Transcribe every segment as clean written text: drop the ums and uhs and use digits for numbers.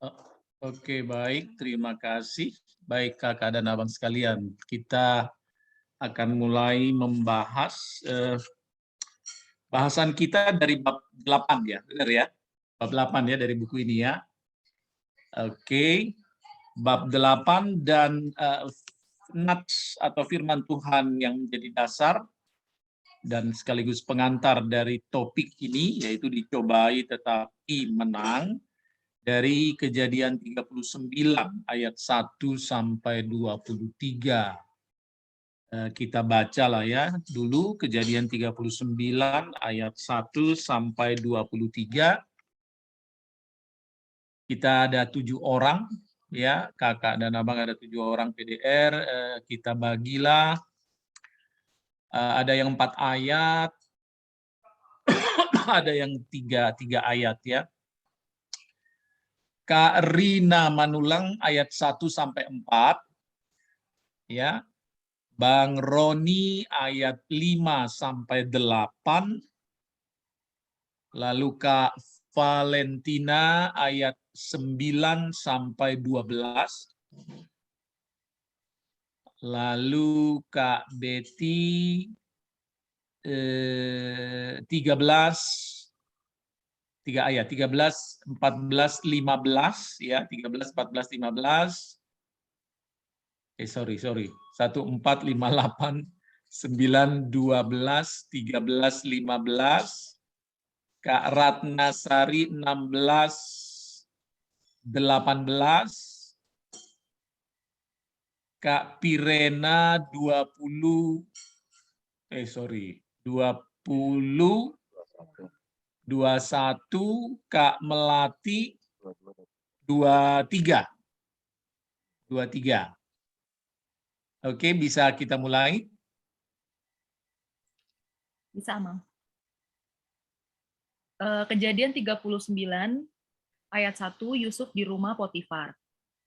O- Oke, baik. Terima kasih. Baik, kakak dan abang sekalian. Kita akan mulai membahas bahasan kita dari bab 8 ya. Benar ya? Bab 8 ya dari buku ini ya. Oke. Bab 8 dan nats atau firman Tuhan yang menjadi dasar dan sekaligus pengantar dari topik ini, yaitu dicobai tetapi menang, dari Kejadian 39 ayat 1 sampai 23. Kita baca lah ya dulu Kejadian 39 ayat 1 sampai 23. Kita ada 7 orang ya, kakak dan abang ada 7 orang PDR. Kita bagilah, ada yang 4 ayat, ada yang tiga ayat ya. Kak Rina Manulang ayat 1 sampai 4 ya. Bang Roni ayat 5 sampai 8. Lalu Kak Valentina ayat 9 sampai 12. Lalu Kak Betty 13, 3 ayat, 13, 14, 15 ya, 13, 14, 15. Sorry. 1, 4, 5, 8, 9, 12, 13, 15. Kak Ratnasari 16, 18. Kak Pirena 20, 20, 21. Kak Melati 23. Oke, bisa kita mulai? Bisa, Amang. Kejadian 39 ayat 1, Yusuf di rumah Potifar.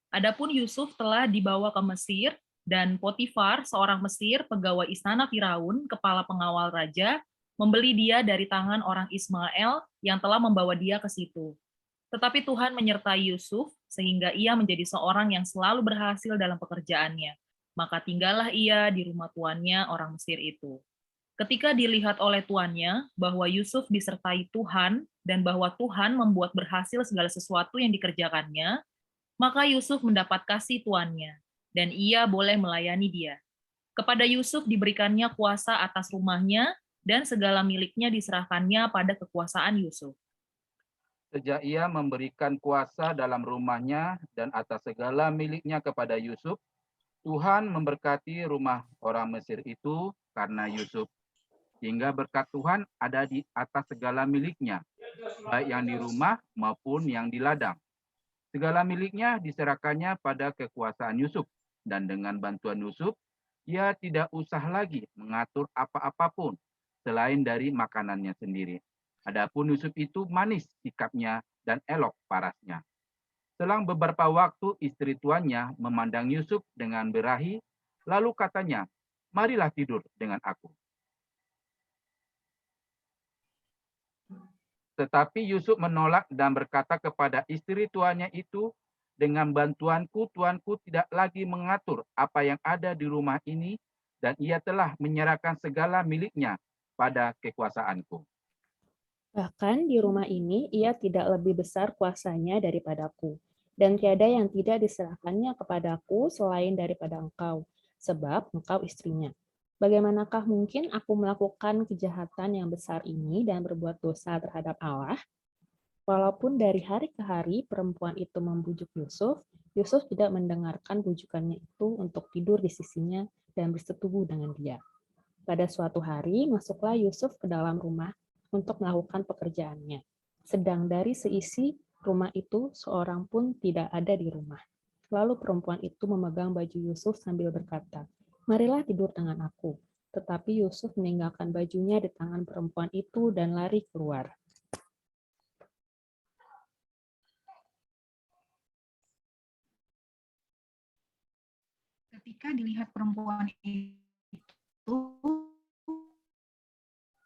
Adapun Yusuf telah dibawa ke Mesir, dan Potifar, seorang Mesir, pegawai istana Firaun, kepala pengawal raja, membeli dia dari tangan orang Ismail yang telah membawa dia ke situ. Tetapi Tuhan menyertai Yusuf, sehingga ia menjadi seorang yang selalu berhasil dalam pekerjaannya. Maka tinggallah ia di rumah tuannya, orang Mesir itu. Ketika dilihat oleh tuannya bahwa Yusuf disertai Tuhan dan bahwa Tuhan membuat berhasil segala sesuatu yang dikerjakannya, maka Yusuf mendapat kasih tuannya, dan ia boleh melayani dia. Kepada Yusuf diberikannya kuasa atas rumahnya, dan segala miliknya diserahkannya pada kekuasaan Yusuf. Sejak ia memberikan kuasa dalam rumahnya dan atas segala miliknya kepada Yusuf, Tuhan memberkati rumah orang Mesir itu karena Yusuf. Hingga berkat Tuhan ada di atas segala miliknya, baik yang di rumah maupun yang di ladang. Segala miliknya diserahkannya pada kekuasaan Yusuf, dan dengan bantuan Yusuf, ia tidak usah lagi mengatur apa-apapun selain dari makanannya sendiri. Adapun Yusuf itu manis sikapnya dan elok parasnya. Selang beberapa waktu istri tuannya memandang Yusuf dengan birahi, lalu katanya, "Marilah tidur dengan aku." Tetapi Yusuf menolak dan berkata kepada istri tuannya itu, "Dengan bantuanku, tuanku tidak lagi mengatur apa yang ada di rumah ini, dan ia telah menyerahkan segala miliknya pada kekuasaanku." Bahkan di rumah ini ia tidak lebih besar kuasanya daripadaku, dan tiada yang tidak diserahkannya kepadaku selain daripada engkau, sebab engkau istrinya. Bagaimanakah mungkin aku melakukan kejahatan yang besar ini dan berbuat dosa terhadap Allah? Walaupun dari hari ke hari perempuan itu membujuk Yusuf, Yusuf tidak mendengarkan bujukannya itu untuk tidur di sisinya dan bersetubuh dengan dia. Pada suatu hari, masuklah Yusuf ke dalam rumah untuk melakukan pekerjaannya. Sedang dari seisi rumah itu, seorang pun tidak ada di rumah. Lalu perempuan itu memegang baju Yusuf sambil berkata, "Marilah tidur dengan aku." Tetapi Yusuf meninggalkan bajunya di tangan perempuan itu dan lari keluar. Ketika dilihat perempuan itu,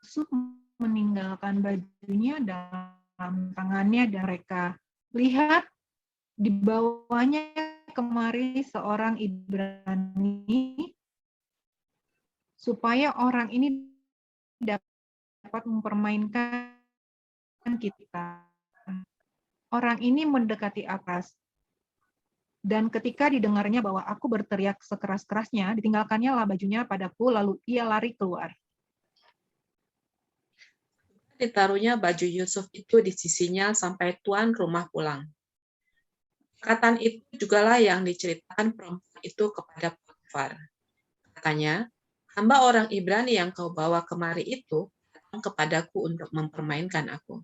Yusuf meninggalkan bajunya dalam tangannya dan mereka, "Lihat, dibawanya kemari seorang Ibrani supaya orang ini dapat mempermainkan kita. Orang ini mendekati atas, dan ketika didengarnya bahwa aku berteriak sekeras-kerasnya, ditinggalkannya lah bajunya padaku, lalu ia lari keluar. Ditaruhnya baju Yusuf itu di sisinya sampai tuan rumah pulang. Perkataan itu jugalah yang diceritakan perempuan itu kepada Potifar. Katanya, hamba orang Ibrani yang kau bawa kemari itu datang kepadaku untuk mempermainkan aku.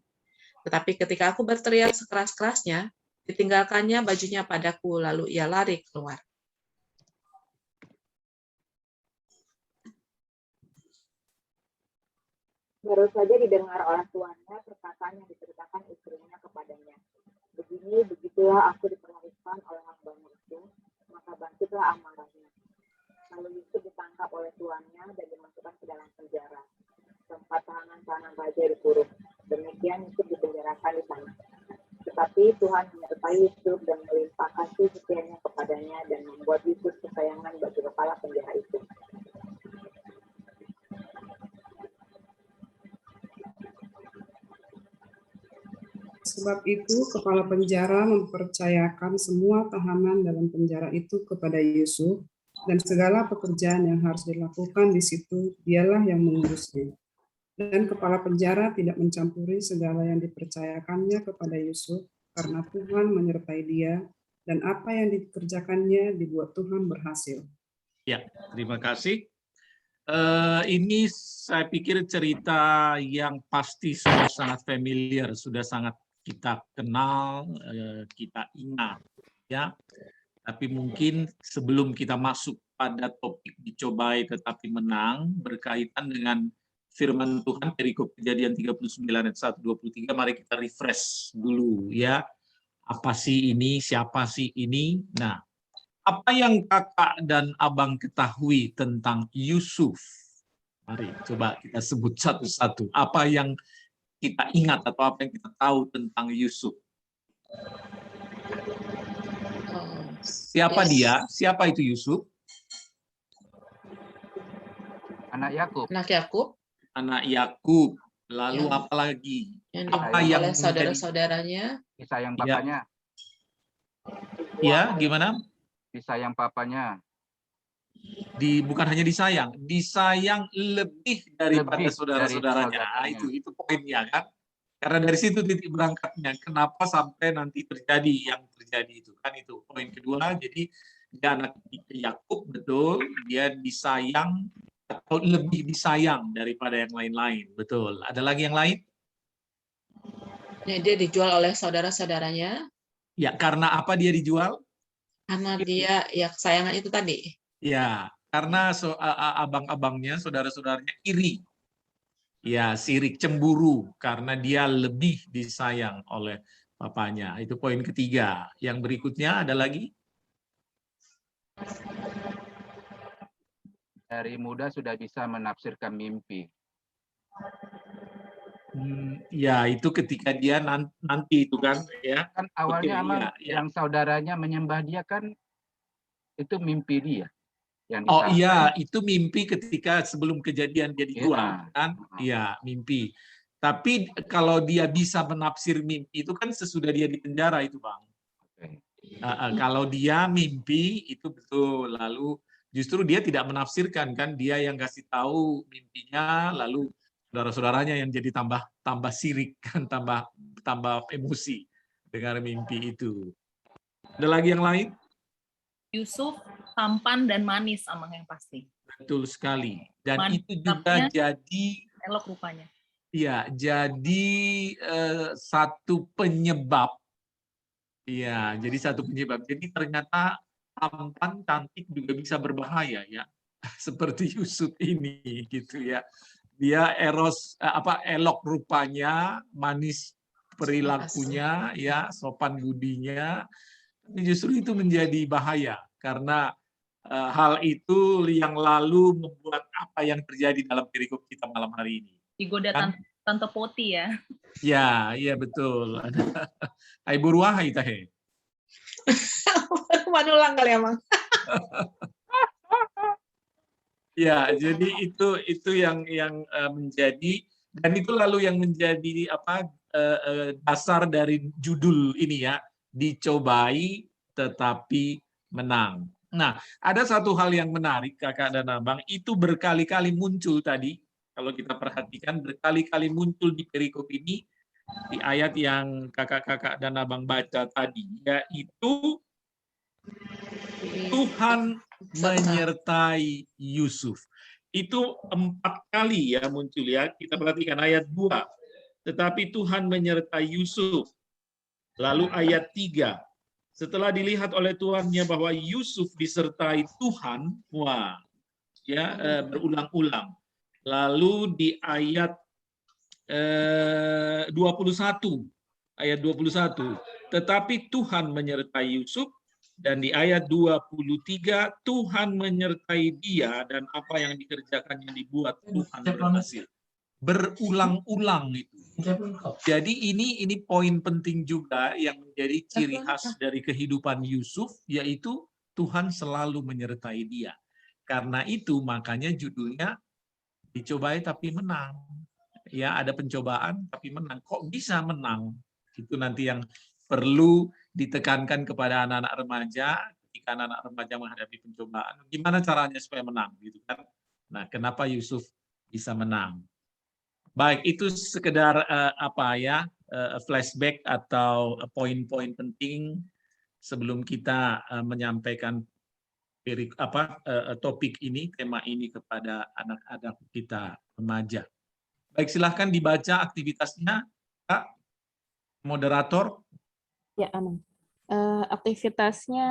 Tetapi ketika aku berteriak sekeras-kerasnya, ditinggalkannya bajunya padaku, lalu ia lari keluar. Baru saja didengar oleh tuannya perkataan yang diceritakan istrinya kepadanya. Begitulah aku diperlakukan oleh hambanya itu, maka bangkitlah amarahnya. Lalu Yusuf ditangkap oleh tuannya dan dimasukkan ke dalam penjara. Tempat tahanan-tahanan raja dikurung. Demikian Yusuf dipenjarakan di sana. Tetapi Tuhan menyertai Yusuf dan melimpah kasih setianya kepadanya dan membuat Yusuf kesayangan bagi kepala penjara itu. Sebab itu, kepala penjara mempercayakan semua tahanan dalam penjara itu kepada Yusuf, dan segala pekerjaan yang harus dilakukan di situ, dialah yang mengurusnya. Dan kepala penjara tidak mencampuri segala yang dipercayakannya kepada Yusuf, karena Tuhan menyertai dia, dan apa yang dikerjakannya dibuat Tuhan berhasil. Ya, terima kasih. Ini saya pikir cerita yang pasti sudah sangat familiar, sudah sangat kita kenal, kita ingat, ya. Tapi mungkin sebelum kita masuk pada topik dicobai tetapi menang, berkaitan dengan firman Tuhan perikop Kejadian 39 ayat 1-23, mari kita refresh dulu, ya. Apa sih ini? Siapa sih ini? Nah, apa yang kakak dan abang ketahui tentang Yusuf? Mari coba kita sebut satu-satu. Apa yang kita ingat atau apa yang kita tahu tentang Yusuf? Siapa dia? Siapa itu Yusuf? Anak Yakub. Anak Yakub Anak Yakub. Lalu Yang- apa lagi? yang Apa dibuang yang oleh saudara-saudaranya. Disayang Ya. papanya. Ya, gimana? Disayang papanya. Bukan hanya disayang lebih daripada Lebih saudara-saudaranya. dari Nah, itu poinnya kan. Karena dari situ titik berangkatnya. Kenapa sampai nanti terjadi yang terjadi itu kan, itu poin kedua. Jadi dia anak Yakub, betul, dia disayang atau lebih disayang daripada yang lain-lain, betul. Ada lagi yang lain? Ya, dia dijual oleh saudara-saudaranya Ya, karena apa dia dijual? karena dia ya kesayangan itu tadi. Ya, karena abang-abangnya, saudara-saudaranya iri. Ya, sirik, cemburu karena dia lebih disayang oleh papanya. Itu poin ketiga. Yang berikutnya ada lagi? Dari muda sudah bisa menafsirkan mimpi. Ya, itu ketika dia nanti itu kan, ya. Kan awalnya Oke, Amar, ya. yang saudaranya menyembah dia kan itu mimpi dia. Yang Oh disarankan. iya, itu mimpi ketika sebelum kejadian dia dijual, Iya. kan? Iya, mimpi. Tapi kalau dia bisa menafsir mimpi itu kan sesudah dia di penjara itu, Bang. Oke. Kalau dia mimpi itu betul, lalu justru dia tidak menafsirkan kan, dia yang kasih tahu mimpinya, lalu saudara-saudaranya yang jadi tambah sirik kan, tambah emosi dengan mimpi itu. Ada lagi yang lain? Yusuf tampan dan manis, Amang, yang pasti. Betul sekali. Dan Mantapnya. itu juga jadi Elok rupanya. ya, jadi satu penyebab. Ya, jadi satu penyebab. Jadi ternyata tampan, cantik juga bisa berbahaya ya. Seperti Yusuf ini gitu ya. Dia elok rupanya, manis perilakunya, ya, sopan budinya. Justru itu menjadi bahaya karena hal itu yang lalu membuat apa yang terjadi dalam perikop kita malam hari ini. Digoda Kan? Tante Poti ya. Ya, iya betul. Ay buruah itahe. Perumpamaan ulang kali emang. Ya, jadi itu yang menjadi, dan itu lalu yang menjadi dasar dari judul ini ya, dicobai tetapi menang. Nah, ada satu hal yang menarik kakak dan abang, itu berkali-kali muncul tadi, kalau kita perhatikan berkali-kali muncul di perikop ini, di ayat yang kakak-kakak dan abang baca tadi, yaitu Tuhan menyertai Yusuf. Itu 4 kali ya muncul ya. Kita perhatikan ayat 2. Tetapi Tuhan menyertai Yusuf. Lalu ayat 3. Setelah dilihat oleh tuannya bahwa Yusuf disertai Tuhan, wah, ya berulang-ulang. Lalu di ayat 21, ayat 21. Tetapi Tuhan menyertai Yusuf. Dan di ayat 23, Tuhan menyertai dia dan apa yang dikerjakannya dibuat Tuhan berhasil. Berulang-ulang itu. Jadi ini poin penting juga yang menjadi ciri khas dari kehidupan Yusuf, yaitu Tuhan selalu menyertai dia. Karena itu makanya judulnya dicobai tapi menang. Ya, ada pencobaan tapi menang. Kok bisa menang? Itu nanti yang perlu ditekankan kepada anak-anak remaja ketika anak-anak remaja menghadapi pencobaan. Gimana caranya supaya menang, gitu kan? Nah, kenapa Yusuf bisa menang? Baik, itu sekedar flashback atau poin-poin penting sebelum kita menyampaikan topik ini, tema ini kepada anak-anak kita remaja. Baik, silahkan dibaca aktivitasnya, Kak, moderator. Ya, aman. Aktivitasnya,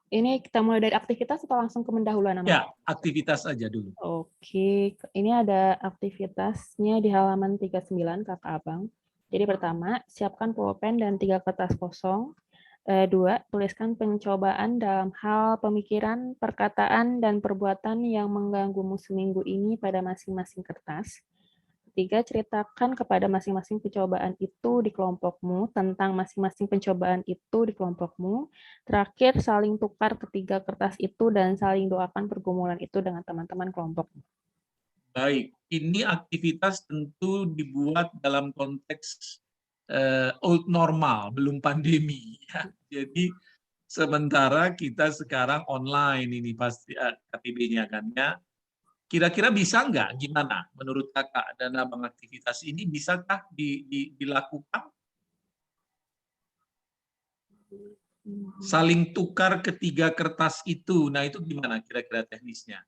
ini kita mulai dari aktivitas atau langsung ke pendahuluan, aman? Ya, aktivitas aja dulu. Oke, ini ada aktivitasnya di halaman 39, Kakak Abang. Jadi pertama, siapkan pulpen dan 3 kertas kosong. 2, tuliskan pencobaan dalam hal pemikiran, perkataan, dan perbuatan yang mengganggumu seminggu ini pada masing-masing kertas. 3, ceritakan kepada masing-masing pencobaan itu di kelompokmu, tentang masing-masing pencobaan itu di kelompokmu. Terakhir, saling tukar ketiga kertas itu dan saling doakan pergumulan itu dengan teman-teman kelompokmu. Baik, ini aktivitas tentu dibuat dalam konteks old normal, belum pandemi. Ya. Jadi sementara kita sekarang online ini pasti KTB-nya kan ya. Kira-kira bisa nggak? Gimana menurut kakak dan abang aktivitas ini bisakah dilakukan? Saling tukar ketiga kertas itu, nah itu gimana kira-kira teknisnya?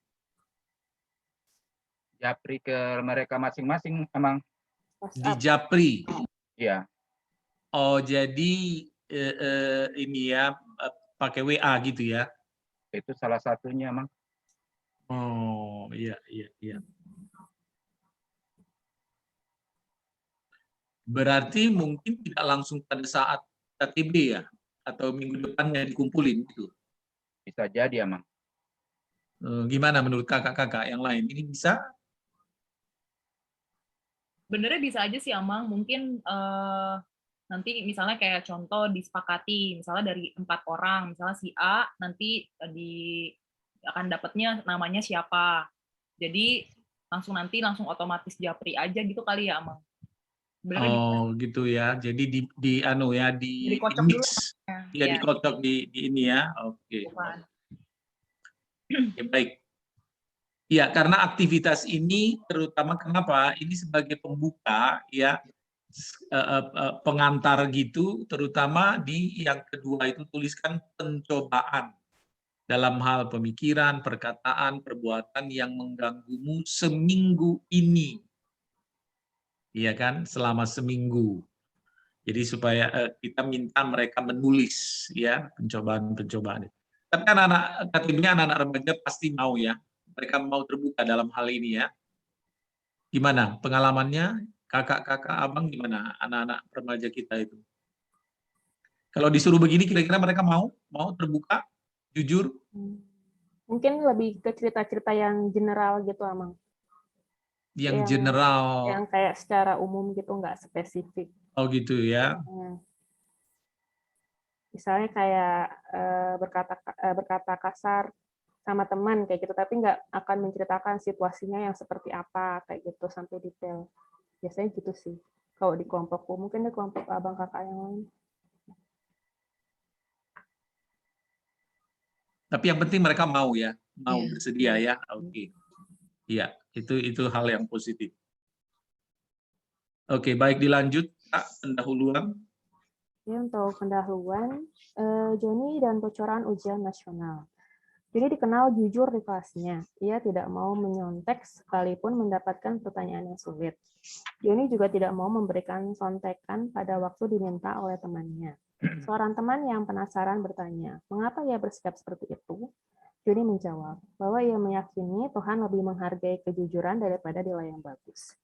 Japri ke mereka masing-masing emang. Di Japri. Iya. Oh, jadi ini ya pakai WA gitu ya? Itu salah satunya emang. Oh, iya, iya, iya. Berarti mungkin tidak langsung pada saat KTB ya? Atau minggu depannya dikumpulin gitu? Bisa jadi emang. Gimana menurut kakak-kakak yang lain? Ini bisa? Benernya bisa aja sih, Amang. Mungkin nanti misalnya kayak contoh disepakati, misalnya dari 4 orang, misalnya si A nanti akan dapatnya namanya siapa. Jadi langsung otomatis japri aja gitu kali ya, Amang. Benernya Oh, gitu ya. Jadi di dikocok dulu. mix. Ya, dikocok di ini ya. Oke. Ya, baik. Ya, karena aktivitas ini terutama kenapa? Ini sebagai pembuka ya, pengantar gitu, terutama di yang kedua itu tuliskan pencobaan dalam hal pemikiran, perkataan, perbuatan yang mengganggumu seminggu ini. Iya kan? Selama seminggu. Jadi supaya kita minta mereka menulis ya pencobaan-pencobaan. Tapi kan anak-anak remaja pasti mau ya. Mereka mau terbuka dalam hal ini ya. Gimana pengalamannya kakak-kakak abang, gimana anak-anak remaja kita itu? Kalau disuruh begini kira-kira mereka mau terbuka, jujur? Mungkin lebih ke cerita-cerita yang general gitu, Amang. Yang general. Yang kayak secara umum gitu, nggak spesifik. Oh gitu ya. Misalnya kayak berkata kasar sama teman kayak gitu, tapi nggak akan menceritakan situasinya yang seperti apa kayak gitu sampai detail. Biasanya gitu sih. Kalau di kelompokku, mungkin di kelompok abang kakak yang lain. Tapi yang penting mereka mau ya, mau Iya. bersedia ya. Oke. Iya, itu hal yang positif. Oke, baik, dilanjut Kak, pendahuluan. Ya, untuk pendahuluan, Joni dan bocoran ujian nasional. Joni dikenal jujur di kelasnya. Ia tidak mau menyontek sekalipun mendapatkan pertanyaan yang sulit. Joni juga tidak mau memberikan contekan pada waktu diminta oleh temannya. Seorang teman yang penasaran bertanya, mengapa ia bersikap seperti itu? Joni menjawab bahwa ia meyakini Tuhan lebih menghargai kejujuran daripada nilai yang bagus.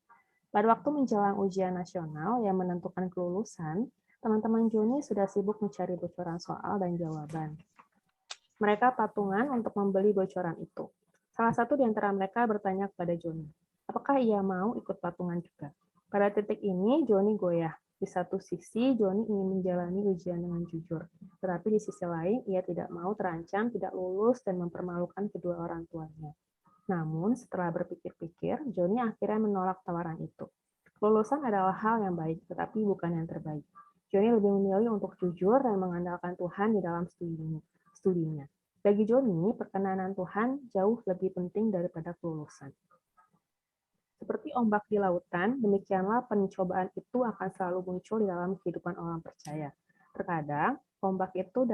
Pada waktu menjelang ujian nasional yang menentukan kelulusan, teman-teman Joni sudah sibuk mencari bocoran soal dan jawaban. Mereka patungan untuk membeli bocoran itu. Salah satu di antara mereka bertanya kepada Joni, apakah ia mau ikut patungan juga? Pada titik ini, Joni goyah. Di satu sisi, Joni ingin menjalani ujian dengan jujur. Tetapi di sisi lain, ia tidak mau terancam tidak lulus dan mempermalukan kedua orang tuanya. Namun, setelah berpikir-pikir, Joni akhirnya menolak tawaran itu. Kelulusan adalah hal yang baik, tetapi bukan yang terbaik. Joni lebih memilih untuk jujur dan mengandalkan Tuhan di dalam studinya. Bagi Joni, perkenanan Tuhan jauh lebih penting daripada kelulusan. Seperti ombak di lautan, demikianlah pencobaan itu akan selalu muncul di dalam kehidupan orang percaya. Terkadang, ombak itu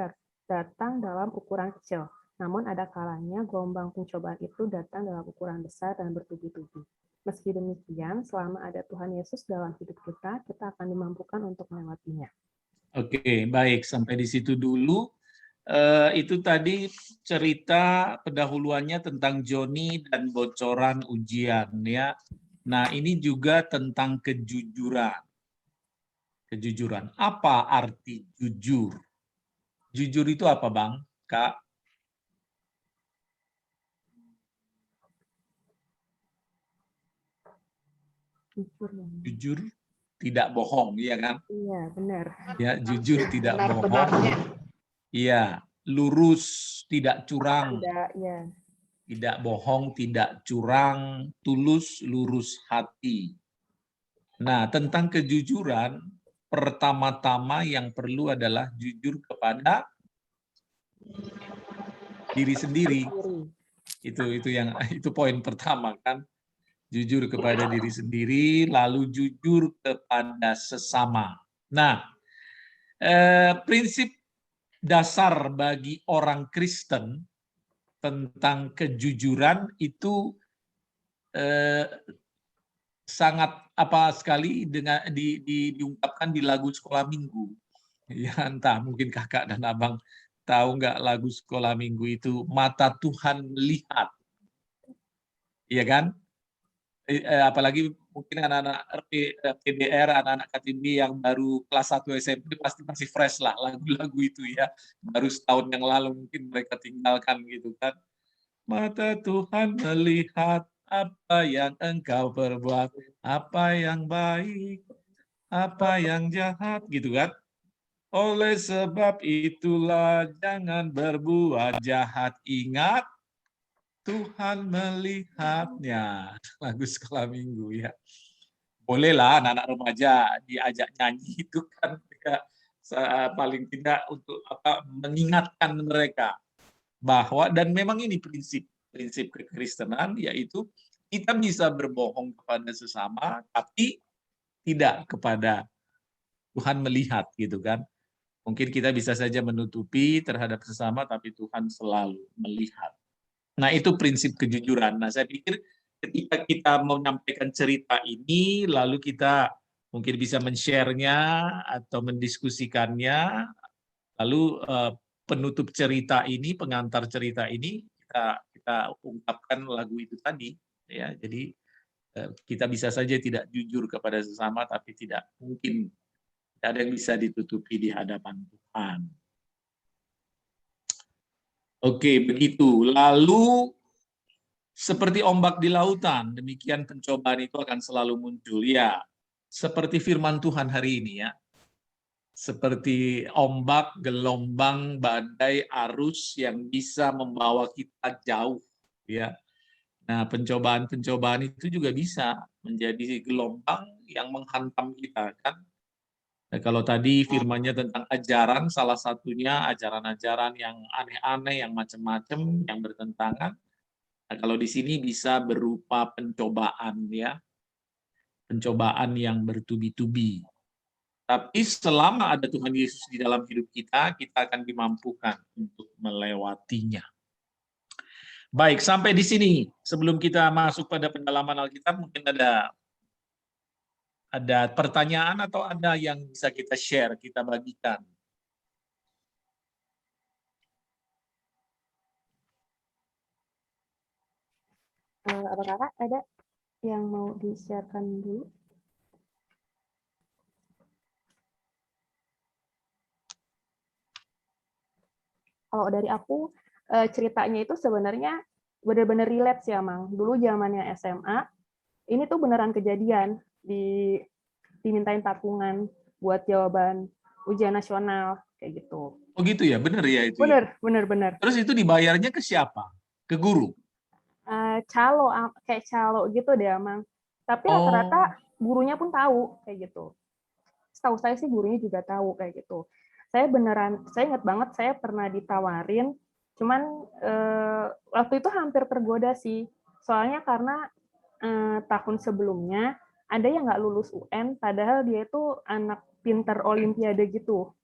datang dalam ukuran kecil, namun ada kalanya gelombang pencobaan itu datang dalam ukuran besar dan bertubi-tubi. Meski demikian, selama ada Tuhan Yesus dalam hidup kita, kita akan dimampukan untuk melewatinya. Oke, baik, sampai di situ dulu. Itu tadi cerita pendahuluannya tentang Joni dan bocoran ujian ya. Nah, ini juga tentang kejujuran. Kejujuran. Apa arti jujur? Jujur itu apa, Bang? Kak? Jujur tidak bohong, iya kan? Iya, benar. Ya, jujur tidak bohong. Benar-benarnya. Iya, lurus, tidak curang. Tidak, ya. Tidak bohong, tidak curang, tulus, lurus hati. Nah, tentang kejujuran, pertama-tama yang perlu adalah jujur kepada diri sendiri. Itu poin pertama kan. Jujur kepada diri sendiri, lalu jujur kepada sesama. Nah, prinsip dasar bagi orang Kristen tentang kejujuran itu sangat sekali dengan diungkapkan di lagu sekolah minggu. Ya, entah mungkin kakak dan abang tahu nggak lagu sekolah minggu itu, mata Tuhan melihat. Iya kan? Apalagi mungkin anak-anak PDR, anak-anak KTB yang baru kelas 1 SMP pasti masih fresh lah lagu-lagu itu ya. Baru setahun yang lalu mungkin mereka tinggalkan gitu kan. Mata Tuhan melihat apa yang engkau perbuat, apa yang baik, apa yang jahat, gitu kan. Oleh sebab itulah jangan berbuat jahat, ingat Tuhan melihatnya. Lagu sekolah minggu ya. Bolehlah anak-anak remaja diajak nyanyi itu kan ya, paling tidak untuk mengingatkan mereka bahwa, dan memang ini prinsip kekristenan, yaitu kita bisa berbohong kepada sesama tapi tidak kepada Tuhan melihat gitu kan. Mungkin kita bisa saja menutupi terhadap sesama tapi Tuhan selalu melihat. Nah, itu prinsip kejujuran. Nah, saya pikir ketika kita menyampaikan cerita ini, lalu kita mungkin bisa men-share-nya atau mendiskusikannya, lalu penutup cerita ini, pengantar cerita ini, kita ungkapkan lagu itu tadi. Ya, jadi kita bisa saja tidak jujur kepada sesama, tapi tidak mungkin ada yang bisa ditutupi di hadapan Tuhan. Oke, begitu. Lalu seperti ombak di lautan, demikian pencobaan itu akan selalu muncul. Ya, seperti firman Tuhan hari ini ya. seperti ombak, gelombang, badai, arus yang bisa membawa kita jauh, ya. Nah, pencobaan-pencobaan itu juga bisa menjadi gelombang yang menghantam kita, kan? Nah, kalau tadi firman-Nya tentang ajaran, salah satunya ajaran-ajaran yang aneh-aneh, yang macam-macam, yang bertentangan. Nah, kalau di sini bisa berupa pencobaan, ya, pencobaan yang bertubi-tubi. Tapi selama ada Tuhan Yesus di dalam hidup kita, kita akan dimampukan untuk melewatinya. Baik, sampai di sini. Sebelum kita masuk pada pendalaman Alkitab, mungkin ada pertanyaan atau ada yang bisa kita share, kita bagikan. Apakah ada yang mau di-sharekan dulu? Kalau dari aku, ceritanya itu sebenarnya benar-benar relate sih, Amang. Dulu zamannya SMA, ini tuh beneran kejadian, dimintain patungan buat jawaban ujian nasional, kayak gitu. Oh gitu ya, benar ya itu ya? Bener. Terus itu dibayarnya ke siapa? Ke guru? Kayak calo gitu deh, Amang. Tapi Oh. rata-rata gurunya pun tahu, kayak gitu. Setahu saya sih gurunya juga tahu, kayak gitu. Saya ingat banget saya pernah ditawarin, cuman waktu itu hampir tergoda sih. Soalnya karena tahun sebelumnya ada yang nggak lulus UN, padahal dia itu anak pinter olimpiade gitu.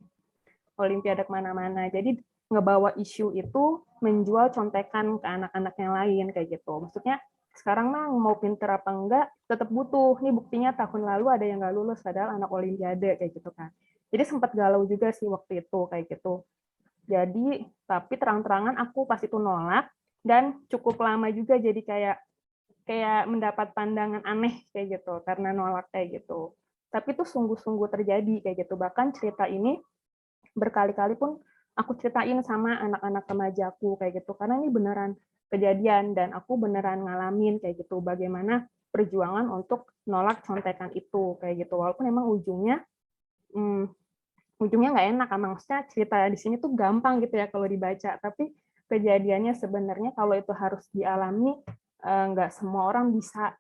Olimpiade kemana-mana. Jadi ngebawa isu itu menjual contekan ke anak-anak yang lain, kayak gitu. Maksudnya sekarang mah mau pinter apa enggak, tetap butuh. Nih buktinya tahun lalu ada yang nggak lulus, padahal anak olimpiade, kayak gitu kan. Jadi sempat galau juga sih waktu itu, kayak gitu. Jadi, tapi terang-terangan aku pas itu nolak, dan cukup lama juga jadi kayak mendapat pandangan aneh, kayak gitu, karena nolak kayak gitu. Tapi itu sungguh-sungguh terjadi, kayak gitu. Bahkan cerita ini berkali-kali pun aku ceritain sama anak-anak remajaku, kayak gitu. Karena ini beneran kejadian, dan aku beneran ngalamin, kayak gitu, bagaimana perjuangan untuk nolak contekan itu, kayak gitu. Walaupun emang ujungnya nggak enak, maksudnya cerita di sini tuh gampang gitu ya kalau dibaca, tapi kejadiannya sebenarnya kalau itu harus dialami, nggak semua orang bisa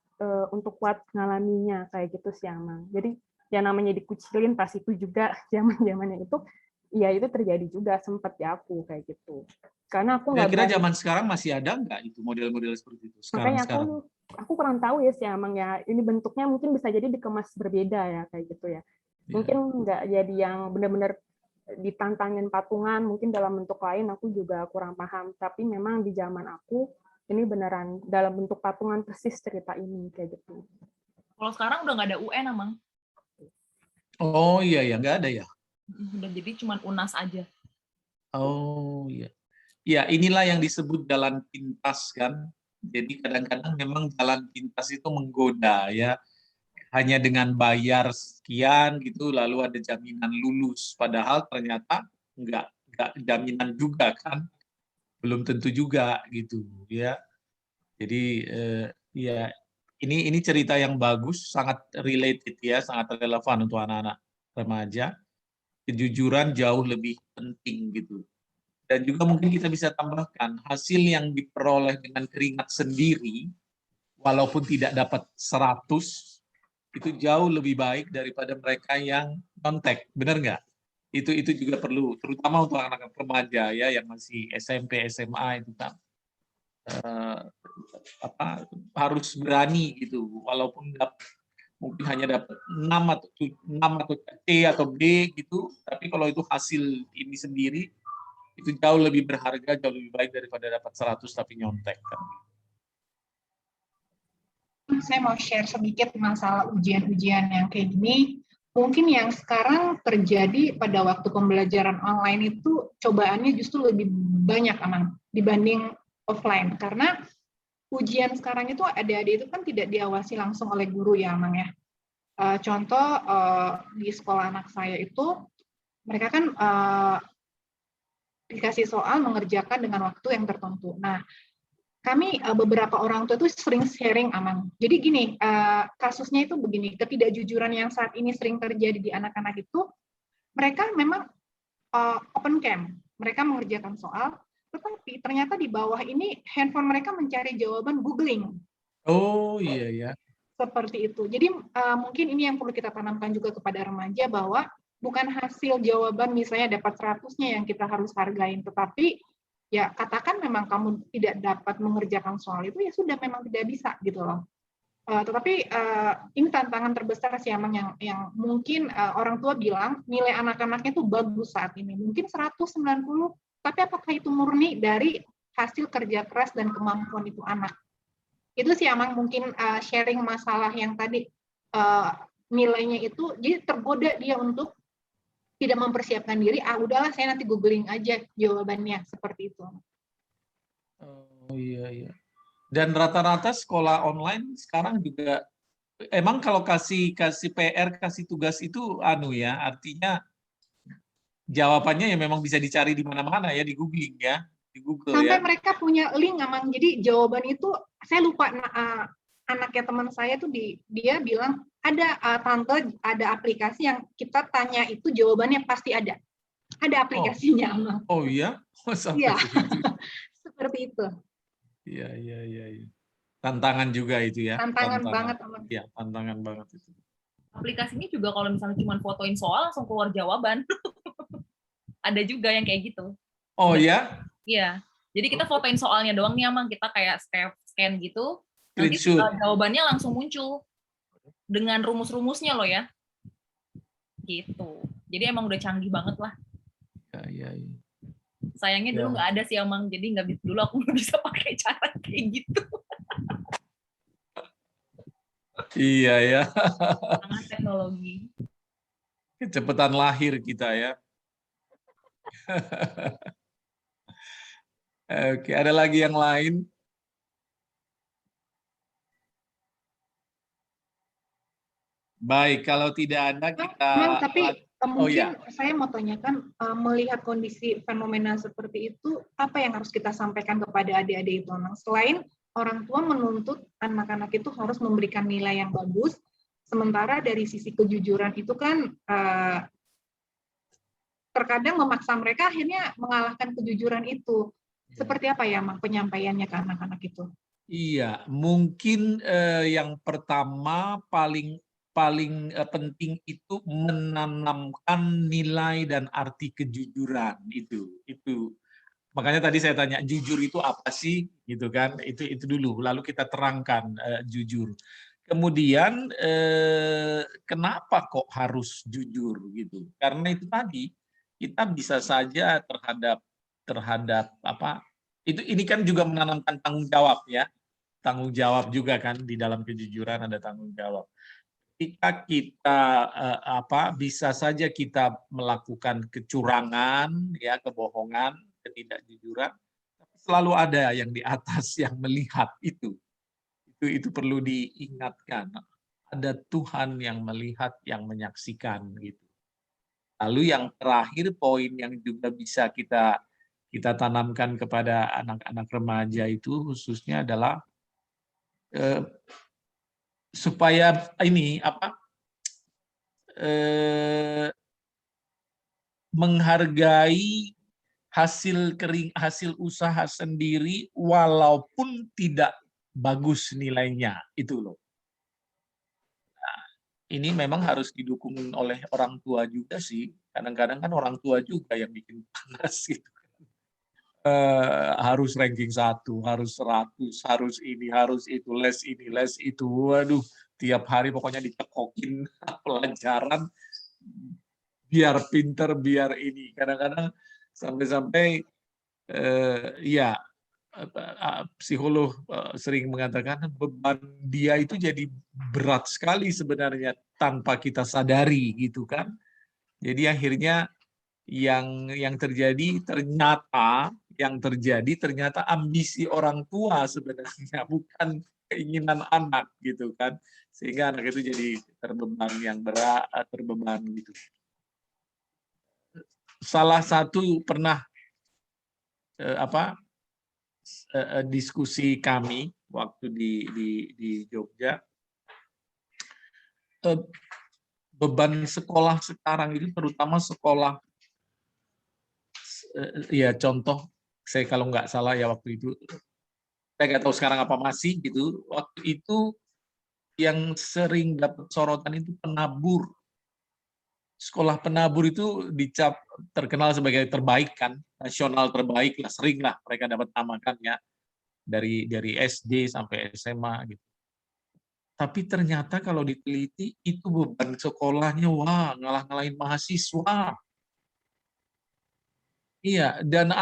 untuk kuat ngalaminya, kayak gitu sih, Amang. Jadi yang namanya dikucilin pas itu juga zaman-zamannya itu, ya itu terjadi juga sempat di aku, kayak gitu. Karena aku nggak Kira-kira zaman sekarang masih ada nggak itu model-model seperti itu? Makanya Sekarang. aku kurang tahu ya sih, Amang, ya. Ini bentuknya mungkin bisa jadi dikemas berbeda ya, kayak gitu ya. Mungkin nggak jadi yang benar-benar ditantangin patungan, mungkin dalam bentuk lain aku juga kurang paham. Tapi memang di zaman aku, ini beneran dalam bentuk patungan persis cerita ini, kayak gitu. Kalau sekarang udah nggak ada UN, Amang. Oh iya, nggak ada ya? Udah jadi cuma UNAS aja. Oh iya. Ya, inilah yang disebut jalan pintas, kan? Jadi kadang-kadang memang jalan pintas itu menggoda, ya. Hanya dengan bayar sekian gitu, lalu ada jaminan lulus. Padahal ternyata nggak jaminan juga, kan? Belum tentu juga gitu, ya. Jadi ya ini cerita yang bagus, sangat related ya, sangat relevan untuk anak-anak remaja. Kejujuran jauh lebih penting gitu. Dan juga mungkin kita bisa tambahkan hasil yang diperoleh dengan keringat sendiri, walaupun tidak dapat 100, itu jauh lebih baik daripada mereka yang kontak, benar nggak? Itu juga perlu, terutama untuk anak-anak remaja ya yang masih SMP, SMA itu kan harus berani gitu, walaupun mungkin hanya dapat 6 atau C atau B gitu, tapi kalau itu hasil ini sendiri itu jauh lebih berharga, jauh lebih baik daripada dapat 100 tapi nyontek kan. Saya mau share sedikit masalah ujian-ujian yang kayak gini. Mungkin yang sekarang terjadi pada waktu pembelajaran online itu cobaannya justru lebih banyak, Amang, dibanding offline. Karena ujian sekarang itu adik-adik itu kan tidak diawasi langsung oleh guru ya, Amang ya. Contoh di sekolah anak saya itu mereka kan dikasih soal mengerjakan dengan waktu yang tertentu. Nah, kami beberapa orang tua itu sering sharing, Amang. Jadi gini, kasusnya itu begini, ketidakjujuran yang saat ini sering terjadi di anak-anak itu mereka memang open cam, mereka mengerjakan soal, tetapi ternyata di bawah ini handphone mereka mencari jawaban googling. Oh iya ya. Seperti itu. Jadi mungkin ini yang perlu kita tanamkan juga kepada remaja bahwa bukan hasil jawaban misalnya dapat 100-nya yang kita harus hargain, tetapi ya katakan memang kamu tidak dapat mengerjakan soal itu, ya sudah memang tidak bisa gitu loh. Tetapi ini tantangan terbesar sih emang yang mungkin orang tua bilang nilai anak-anaknya tuh bagus saat ini. Mungkin 190, tapi apakah itu murni dari hasil kerja keras dan kemampuan itu anak? Itu sih emang mungkin sharing masalah yang tadi nilainya itu, jadi tergoda dia untuk tidak mempersiapkan diri, udahlah saya nanti googling aja jawabannya, seperti itu. Oh iya iya. Dan rata-rata sekolah online sekarang juga emang kalau kasih PR, kasih tugas itu ya, artinya jawabannya ya memang bisa dicari di mana-mana ya, di googling ya, di Google Sampai ya. mereka punya link emang, jadi jawaban itu saya lupa anaknya teman saya tuh dia bilang ada tante, ada aplikasi yang kita tanya itu jawabannya pasti ada aplikasinya emang. Oh iya, sampai Iya. begitu. Seperti itu. Iya. Tantangan juga itu ya. Tantangan banget emang. Iya, tantangan banget itu. Aplikasinya juga kalau misalnya cuma fotoin soal langsung keluar jawaban. Ada juga yang kayak gitu. Oh ya? Iya. Jadi kita fotoin soalnya doang nih, Amang. Kita kayak scan gitu. Nanti jawabannya langsung muncul dengan rumus-rumusnya loh ya. Gitu. Jadi emang udah canggih banget lah. Iya. Sayangnya dulu nggak ada sih Amang. Jadi dulu aku nggak bisa pakai cara kayak gitu. Iya ya. Sangat teknologi. Kecepatan lahir kita ya. Oke, ada lagi yang lain? Baik, kalau tidak ada kita... Tapi mungkin ya. saya mau tanyakan, melihat kondisi fenomena seperti itu, apa yang harus kita sampaikan kepada adik-adik itu? Selain orang tua menuntut anak-anak itu harus memberikan nilai yang bagus, sementara dari sisi kejujuran itu kan terkadang memaksa mereka akhirnya mengalahkan kejujuran itu. Seperti apa ya, Mang, penyampaiannya ke anak-anak itu? Iya, mungkin yang pertama paling penting itu menanamkan nilai dan arti kejujuran itu. Makanya tadi saya tanya jujur itu apa sih, gitu kan? Itu dulu. Lalu kita terangkan jujur. Kemudian kenapa kok harus jujur gitu? Karena itu tadi kita bisa saja terhadap apa? Ini kan juga menanamkan tanggung jawab ya. Tanggung jawab juga kan, di dalam kejujuran ada tanggung jawab. Ketika kita bisa saja kita melakukan kecurangan ya, kebohongan, ketidakjujuran, selalu ada yang di atas yang melihat itu perlu diingatkan. Ada Tuhan yang melihat, yang menyaksikan gitu. Lalu yang terakhir, poin yang juga bisa kita tanamkan kepada anak-anak remaja itu khususnya adalah supaya ini menghargai hasil usaha sendiri walaupun tidak bagus nilainya itu loh. Nah, ini memang harus didukung oleh orang tua juga sih. Kadang-kadang kan orang tua juga yang bikin panas gitu. Harus ranking 1, harus 100, harus ini, harus itu, les ini, les itu. Waduh, tiap hari pokoknya dicekokin pelajaran biar pinter, biar ini. Kadang-kadang sampai-sampai ya psikolog sering mengatakan beban dia itu jadi berat sekali sebenarnya tanpa kita sadari gitu kan. Jadi akhirnya yang terjadi ternyata ambisi orang tua sebenarnya, bukan keinginan anak gitu kan, sehingga anak itu jadi terbeban gitu. Salah satu pernah diskusi kami waktu di Jogja, beban sekolah sekarang itu, terutama sekolah, ya contoh, saya kalau nggak salah ya waktu itu, saya nggak tahu sekarang apa masih gitu, waktu itu yang sering dapat sorotan itu penabur. Sekolah penabur itu dicap terkenal sebagai terbaik kan, nasional terbaik lah, sering lah mereka dapat nama kan ya, dari SD sampai SMA gitu. Tapi ternyata kalau diteliti itu beban sekolahnya, wah, ngalah-ngalahin mahasiswa. Iya, dan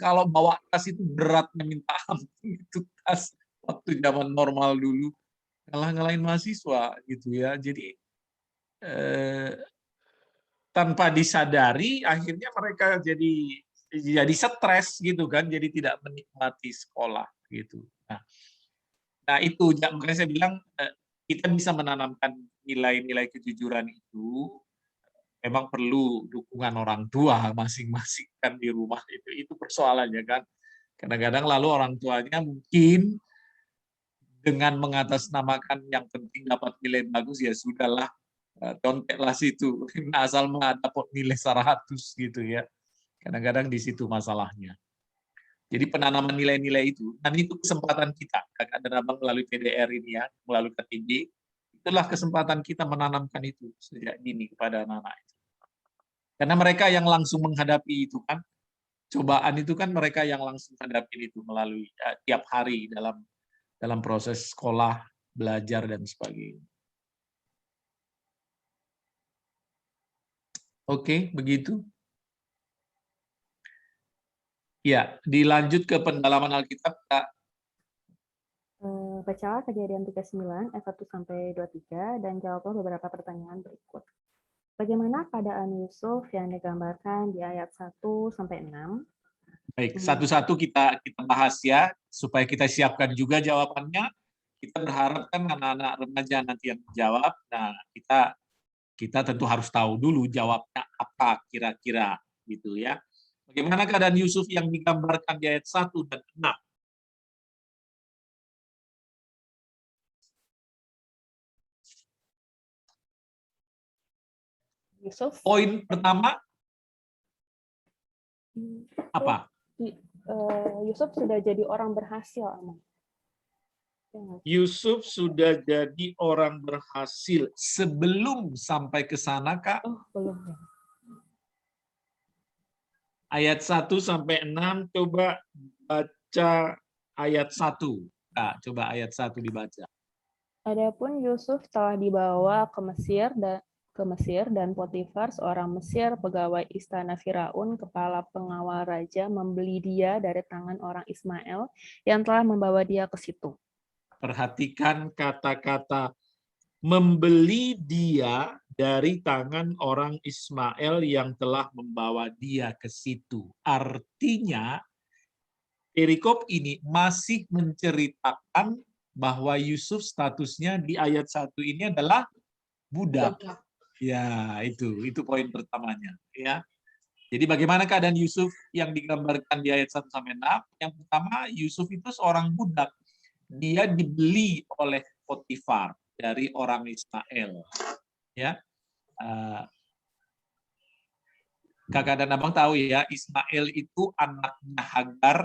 kalau bawa tas itu beratnya minta ampun, itu tas waktu zaman normal dulu, ngalah-ngalahin mahasiswa gitu ya. Jadi tanpa disadari akhirnya mereka jadi stres gitu kan, jadi tidak menikmati sekolah gitu. Nah itu makanya saya bilang kita bisa menanamkan nilai-nilai kejujuran itu, memang perlu dukungan orang tua masing-masing kan di rumah, itu persoalannya kan. Kadang-kadang lalu orang tuanya mungkin dengan mengatasnamakan yang penting dapat nilai bagus, ya sudahlah, conteklah situ, asal dapat nilai 100 gitu ya. Kadang-kadang di situ masalahnya. Jadi penanaman nilai-nilai itu, dan itu kesempatan kita, Kakak dan Abang melalui PDR ini ya, melalui KTB, itulah kesempatan kita menanamkan itu sejak dini kepada anak-anak. Karena mereka yang langsung menghadapi itu kan, cobaan itu kan mereka yang langsung hadapi itu melalui tiap hari dalam proses sekolah, belajar, dan sebagainya. Oke, begitu. Ya, dilanjut ke pendalaman Alkitab, Kak. Bacalah Kejadian 39 ayat 1 sampai 23 dan jawablah beberapa pertanyaan berikut. Bagaimana keadaan Yusuf yang digambarkan di ayat 1 sampai 6? Baik, satu-satu kita bahas ya, supaya kita siapkan juga jawabannya. Kita berharap kan anak-anak remaja nanti yang menjawab. Nah, kita tentu harus tahu dulu jawabnya apa kira-kira gitu ya. Bagaimana keadaan Yusuf yang digambarkan di ayat 1 dan 6? Yusuf, Poin pertama apa? Yusuf sudah jadi orang berhasil, Amang. Yusuf sudah jadi orang berhasil sebelum sampai ke sana, Kak. Oh, belum. Ayat 1 sampai 6, coba baca ayat 1. Nah, coba ayat 1 dibaca. Adapun Yusuf telah dibawa ke Mesir dan Potifar, seorang Mesir, pegawai istana Firaun, kepala pengawal raja, membeli dia dari tangan orang Ismail yang telah membawa dia ke situ. Perhatikan kata-kata membeli dia dari tangan orang Ismail yang telah membawa dia ke situ. Artinya, perikop ini masih menceritakan bahwa Yusuf statusnya di ayat 1 ini adalah budak. Ya, itu poin pertamanya ya. Jadi bagaimana keadaan Yusuf yang digambarkan di ayat 1 sampai 6? Yang pertama, Yusuf itu seorang budak. Dia dibeli oleh Potifar dari orang Ismail. Ya. Kakak dan Abang tahu ya, Ismail itu anaknya Hagar,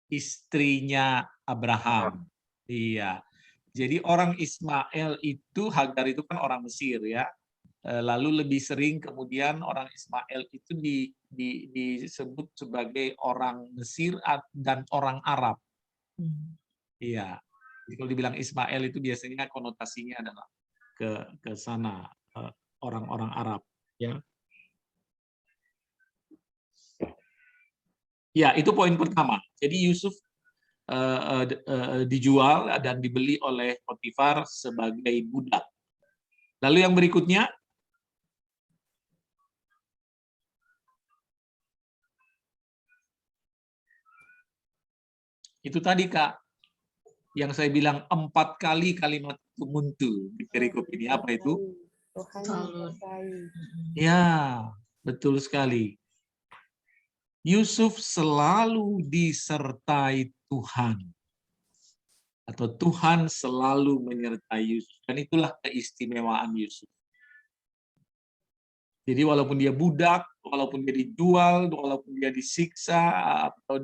istrinya Abraham. Iya. Jadi orang Ismail itu, Hagar itu kan orang Mesir ya. Lalu lebih sering kemudian orang Ismail itu disebut sebagai orang Mesir dan orang Arab. Iya. Jadi kalau dibilang Ismail itu biasanya konotasinya adalah ke sana, orang-orang Arab ya. Ya, itu poin pertama. Jadi Yusuf dijual dan dibeli oleh Potifar sebagai budak. Lalu yang berikutnya, itu tadi Kak, yang saya bilang 4 kali kalimat itu muncul di perikop ini. Apa itu? Tuhan menyertai. Ya, betul sekali. Yusuf selalu disertai Tuhan. Atau Tuhan selalu menyertai Yusuf. Dan itulah keistimewaan Yusuf. Jadi walaupun dia budak, walaupun dia dijual, walaupun dia disiksa atau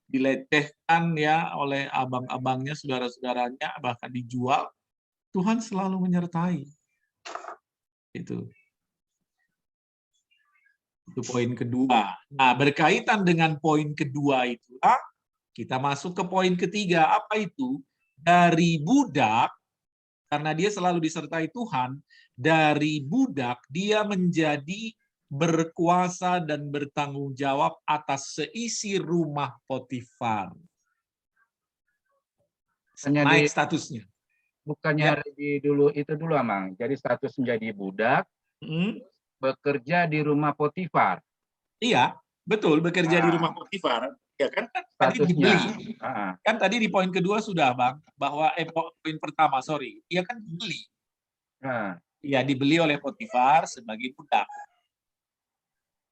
dilecehkan ya oleh abang-abangnya, saudara-saudaranya, bahkan dijual, Tuhan selalu menyertai. Itu poin kedua. Nah, berkaitan dengan poin kedua itulah kita masuk ke poin ketiga. Apa itu? Dari budak, karena dia selalu disertai Tuhan, dari budak dia menjadi berkuasa dan bertanggung jawab atas seisi rumah Potifar. Naik statusnya. Bukannya lebih dulu itu dulu, Amang. Jadi status menjadi budak, bekerja di rumah Potifar. Iya, betul, bekerja di rumah Potifar. Ya kan, tadi Statusnya. dibeli. Kan tadi di poin kedua sudah, Bang, bahwa poin pertama, sorry, dia kan dibeli. Ya, dibeli oleh Potifar sebagai budak.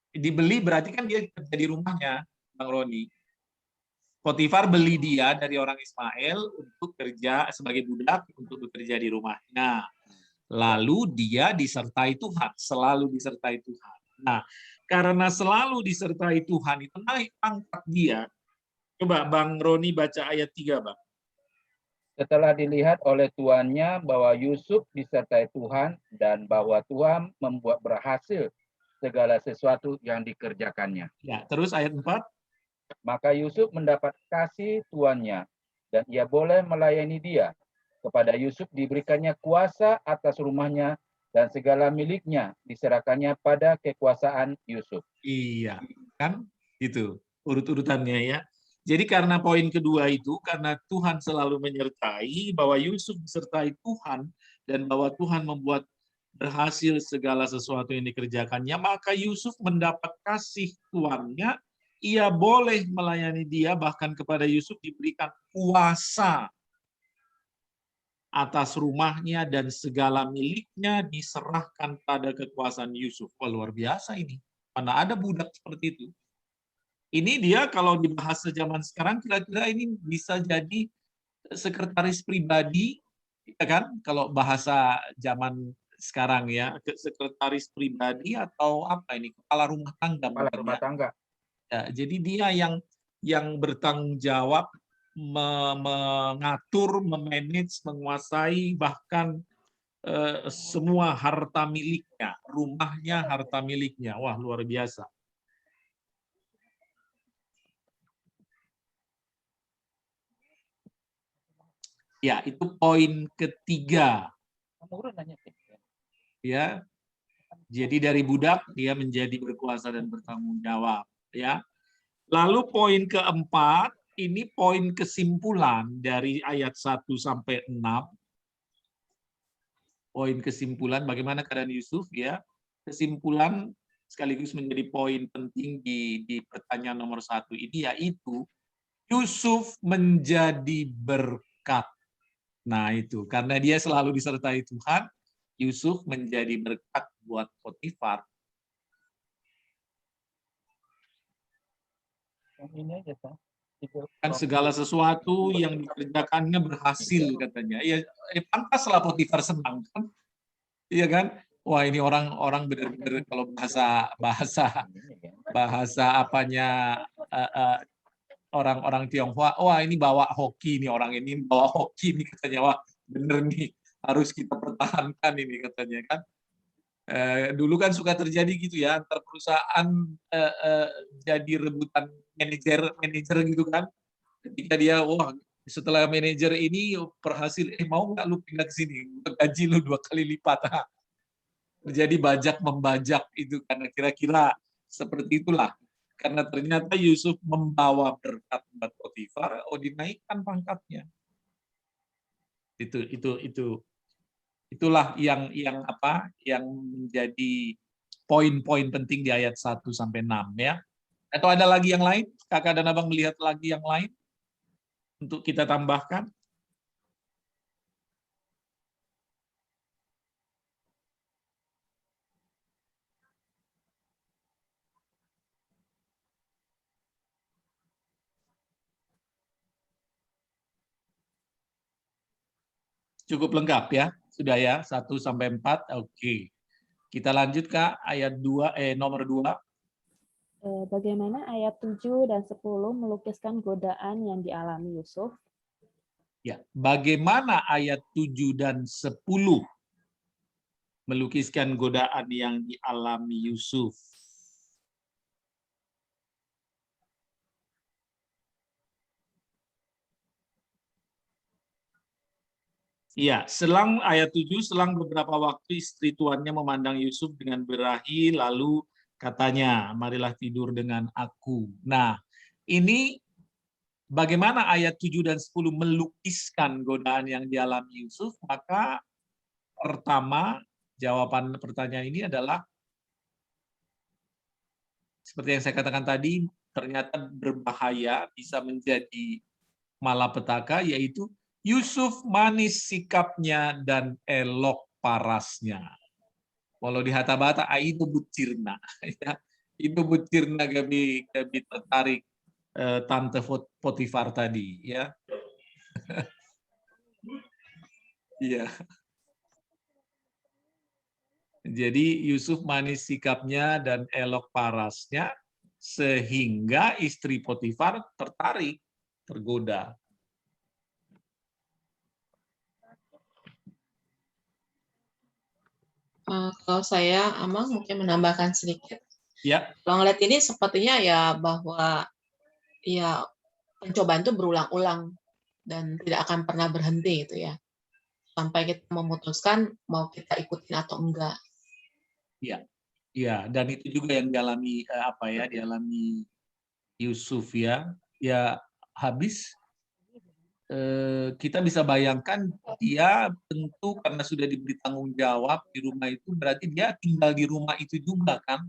Dibeli berarti kan dia kerja di rumahnya, Bang Roni. Potifar beli dia dari orang Ismail untuk kerja sebagai budak, untuk bekerja di rumahnya. Lalu dia disertai Tuhan, selalu disertai Tuhan. Nah, karena selalu disertai Tuhan, itu naik pangkat dia. Coba Bang Roni baca ayat 3, Bang. Setelah dilihat oleh tuannya bahwa Yusuf disertai Tuhan dan bahwa Tuhan membuat berhasil segala sesuatu yang dikerjakannya. Ya, terus ayat 4. Maka Yusuf mendapat kasih tuannya dan ia boleh melayani dia. Kepada Yusuf diberikannya kuasa atas rumahnya dan segala miliknya diserahkannya pada kekuasaan Yusuf. Iya, kan? Itu urut-urutannya ya. Jadi karena poin kedua itu, karena Tuhan selalu menyertai, bahwa Yusuf disertai Tuhan, dan bahwa Tuhan membuat berhasil segala sesuatu yang dikerjakannya, maka Yusuf mendapat kasih tuannya, ia boleh melayani dia, bahkan kepada Yusuf diberikan kuasa atas rumahnya dan segala miliknya diserahkan pada kekuasaan Yusuf. Wah, luar biasa ini. Mana ada budak seperti itu. Ini dia kalau dibahas zaman sekarang, kira-kira ini bisa jadi sekretaris pribadi, ya kan? Kalau bahasa zaman sekarang ya, sekretaris pribadi atau apa ini, kepala rumah tangga. Kepala rumah tangga. Ya, jadi dia yang bertanggung jawab mengatur, memanage, menguasai bahkan semua harta miliknya, rumahnya, harta miliknya. Wah, luar biasa. Ya, itu poin ketiga. Ya. Jadi dari budak dia menjadi berkuasa dan bertanggung jawab, ya. Lalu poin keempat, ini poin kesimpulan dari ayat 1 sampai 6. Poin kesimpulan bagaimana keadaan Yusuf, ya. Kesimpulan sekaligus menjadi poin penting di pertanyaan nomor 1 ini, yaitu Yusuf menjadi berkat. Nah itu, karena dia selalu disertai Tuhan, Yusuf menjadi berkat buat Potifar. Kan segala sesuatu yang dikerjakannya berhasil katanya. Ya, pantaslah Potifar senang kan? Iya kan? Wah, ini orang benar-benar kalau bahasa apanya orang-orang Tionghoa, wah ini bawa hoki nih, orang ini bawa hoki nih katanya. Wah, bener nih, harus kita pertahankan ini katanya kan. Dulu kan suka terjadi gitu ya, antar perusahaan jadi rebutan manajer gitu kan. Ketika dia, wah setelah manajer ini berhasil, mau nggak lu pindah ke sini, gaji lu 2 kali lipat. Terjadi bajak membajak itu, karena kira-kira seperti itulah. Karena ternyata Yusuf membawa berkat buat Potifar, dinaikkan pangkatnya. Itulah yang menjadi poin-poin penting di ayat 1 sampai 6 ya. Atau ada lagi yang lain? Kakak dan Abang melihat lagi yang lain untuk kita tambahkan? Cukup lengkap ya? Sudah ya? 1 sampai 4? Oke. Kita lanjut Kak, ayat 2, nomor 2. Bagaimana ayat 7 dan 10 melukiskan godaan yang dialami Yusuf? Ya, bagaimana ayat 7 dan 10 melukiskan godaan yang dialami Yusuf? Ya, selang ayat 7, selang beberapa waktu istri tuannya memandang Yusuf dengan berahi, lalu katanya, marilah tidur dengan aku. Nah, ini bagaimana ayat 7 dan 10 melukiskan godaan yang dialami Yusuf? Maka pertama, jawaban pertanyaan ini adalah, seperti yang saya katakan tadi, ternyata berbahaya, bisa menjadi malapetaka, yaitu Yusuf manis sikapnya dan elok parasnya. Walau di hata-bata, itu bucirna. Itu bucirna gabi tertarik tante Potifar tadi. Ya. Iya. Jadi Yusuf manis sikapnya dan elok parasnya, sehingga istri Potifar tertarik, tergoda. Kalau saya, Amang mungkin menambahkan sedikit. Ya. Kalau ngeliat ini sepertinya ya bahwa ya pencobaan itu berulang-ulang dan tidak akan pernah berhenti gitu ya. Sampai kita memutuskan mau kita ikutin atau enggak. Ya. Ya, dan itu juga yang dialami dialami Yusuf ya. Ya, habis kita bisa bayangkan dia tentu karena sudah diberi tanggung jawab di rumah itu, berarti dia tinggal di rumah itu juga kan.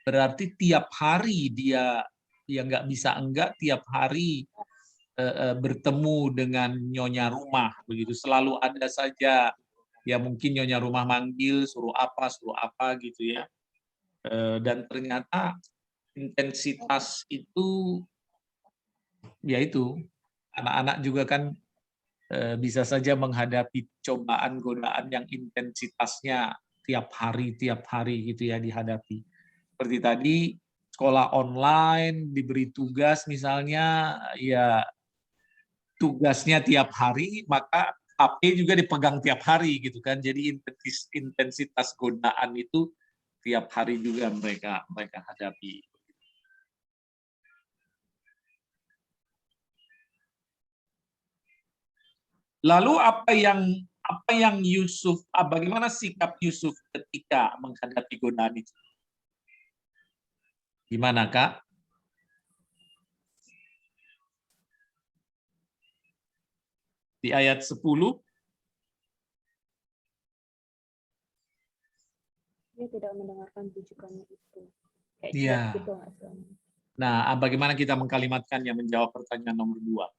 Berarti tiap hari dia nggak bisa enggak tiap hari bertemu dengan nyonya rumah begitu, selalu ada saja ya, mungkin nyonya rumah manggil suruh apa gitu ya. Dan ternyata intensitas itu, yaitu anak-anak juga kan bisa saja menghadapi cobaan godaan yang intensitasnya tiap hari gitu ya dihadapi. Seperti tadi sekolah online, diberi tugas misalnya, ya tugasnya tiap hari, maka HP juga dipegang tiap hari gitu kan. Jadi intensitas godaan itu tiap hari juga mereka hadapi. Lalu bagaimana sikap Yusuf ketika menghadapi godaan itu? Gimana, Kak? Di ayat 10. Dia tidak mendengarkan bujukannya itu. Kayak Iya. gitu nggak sih? Nah, bagaimana kita mengkalimatkannya, menjawab pertanyaan nomor 2?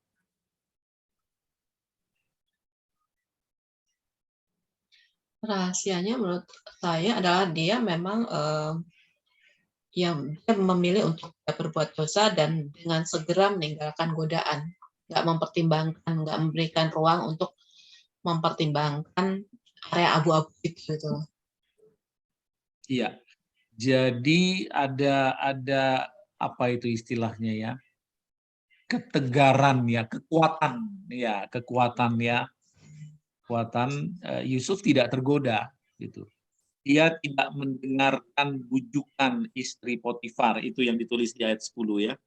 Rahasianya menurut saya adalah dia memang yang dia memilih untuk tidak berbuat dosa dan dengan segera meninggalkan godaan, nggak mempertimbangkan, nggak memberikan ruang untuk mempertimbangkan area abu-abu itu gitu. Iya. Jadi ada apa itu istilahnya ya? Ketegaran ya, kekuatan ya. Kekuatan Yusuf tidak tergoda gitu. Dia tidak mendengarkan bujukan istri Potifar, itu yang ditulis di ayat 10 ya.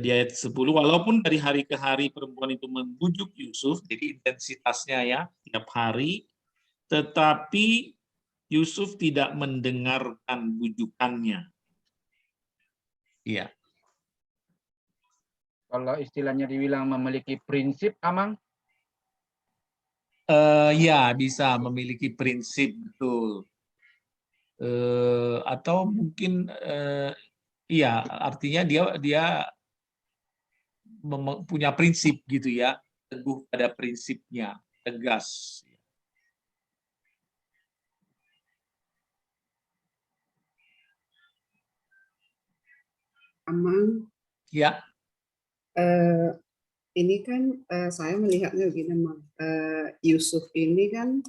Di ayat 10, walaupun dari hari ke hari perempuan itu membujuk Yusuf, jadi intensitasnya ya tiap hari, tetapi Yusuf tidak mendengarkan bujukannya. Iya. Kalau istilahnya dibilang memiliki prinsip, Amang? Ya, bisa memiliki prinsip, betul. Atau mungkin iya, artinya dia punya prinsip gitu ya, teguh pada prinsipnya, tegas. Amang, Ya. ini kan saya melihatnya begini, Mang. Yusuf ini kan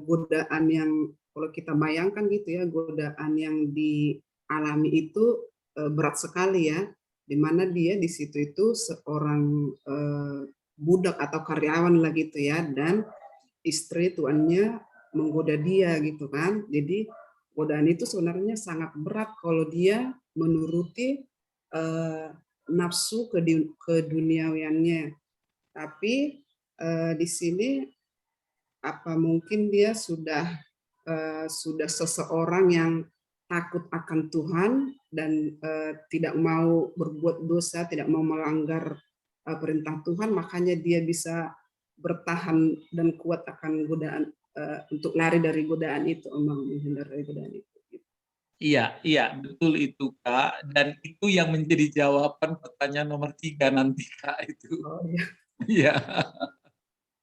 godaan yang kalau kita bayangkan gitu ya, godaan yang dialami itu berat sekali ya, di mana dia di situ itu seorang budak atau karyawan lah gitu ya, dan istri tuannya menggoda dia gitu kan. Jadi godaan itu sebenarnya sangat berat kalau dia menuruti nafsu keduniawiannya. Tapi di sini apa mungkin dia sudah seseorang yang takut akan Tuhan dan tidak mau berbuat dosa, tidak mau melanggar perintah Tuhan, makanya dia bisa bertahan dan kuat akan godaan untuk lari dari godaan itu, menghindar dari godaan itu. Iya, iya, betul itu, Kak. Dan itu yang menjadi jawaban pertanyaan nomor 3 nanti, Kak, itu. Oh, ya. Iya.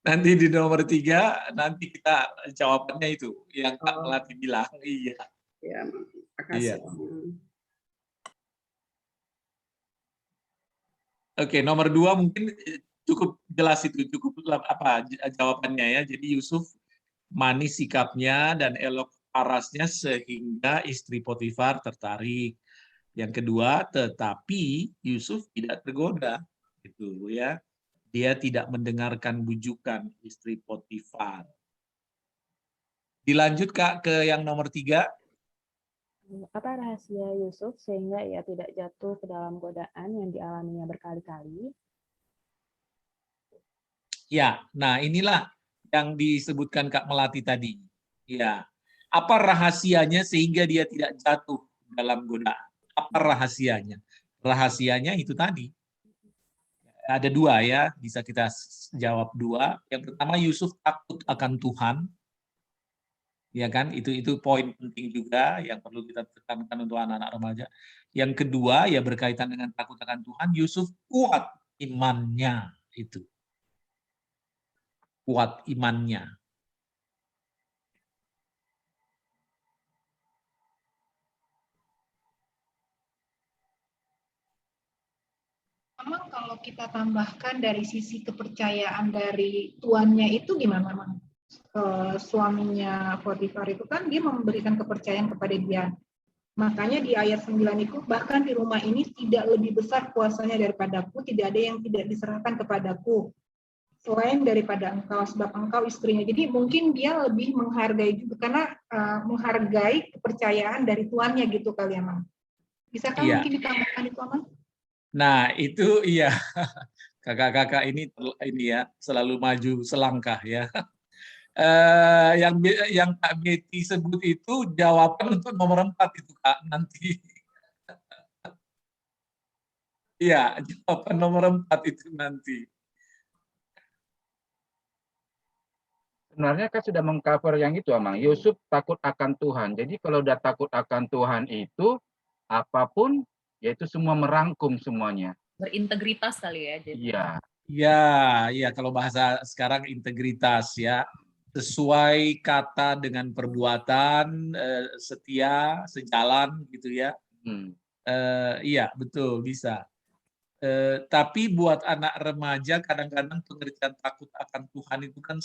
Nanti di nomor 3, nanti kita jawabannya itu, yang Kak Melati bilang. Iya. Ya, Iya. makasih. Oke, nomor 2 mungkin cukup jelas itu, cukup apa jawabannya ya. Jadi Yusuf manis sikapnya dan elok parasnya sehingga istri Potifar tertarik. Yang kedua, tetapi Yusuf tidak tergoda, gitu ya. Dia tidak mendengarkan bujukan istri Potifar. Dilanjut Kak ke yang nomor 3. Apa rahasia Yusuf sehingga ia tidak jatuh ke dalam godaan yang dialaminya berkali-kali? Ya, nah inilah yang disebutkan Kak Melati tadi. Ya, apa rahasianya sehingga dia tidak jatuh dalam godaan? Apa rahasianya? Rahasianya itu tadi. Ada 2 ya, bisa kita jawab 2. Yang pertama, Yusuf takut akan Tuhan. Ya kan, itu poin penting juga yang perlu kita tekankan untuk anak-anak remaja. Yang kedua, ya berkaitan dengan takut akan Tuhan, Yusuf kuat imannya itu. Kuat imannya. Memang kalau kita tambahkan dari sisi kepercayaan dari tuannya itu gimana, Mang? Suaminya Potifar itu kan dia memberikan kepercayaan kepada dia. Makanya di ayat 9 itu, bahkan di rumah ini tidak lebih besar kuasanya daripadaku, tidak ada yang tidak diserahkan kepadaku selain daripada engkau, sebab engkau istrinya. Jadi mungkin dia lebih menghargai juga, karena menghargai kepercayaan dari tuannya gitu kali ya, Mang. Bisakah mungkin ditambahkan itu, Mang? Nah, itu iya. Kakak-kakak ini ya selalu maju selangkah ya. Yang Kak Betty sebut itu jawaban untuk nomor 4 itu Kak nanti. Iya, jawaban nomor 4 itu nanti. Sebenarnya kan sudah mengcover yang itu, Amang. Yusuf takut akan Tuhan. Jadi kalau udah takut akan Tuhan itu, apapun, yaitu semua merangkum semuanya. Berintegritas kali ya. Jadi. Iya. Ya, kalau bahasa sekarang integritas ya. Sesuai kata dengan perbuatan, setia, sejalan gitu ya. Iya, betul, bisa. Tapi buat anak remaja kadang-kadang pengertian takut akan Tuhan itu kan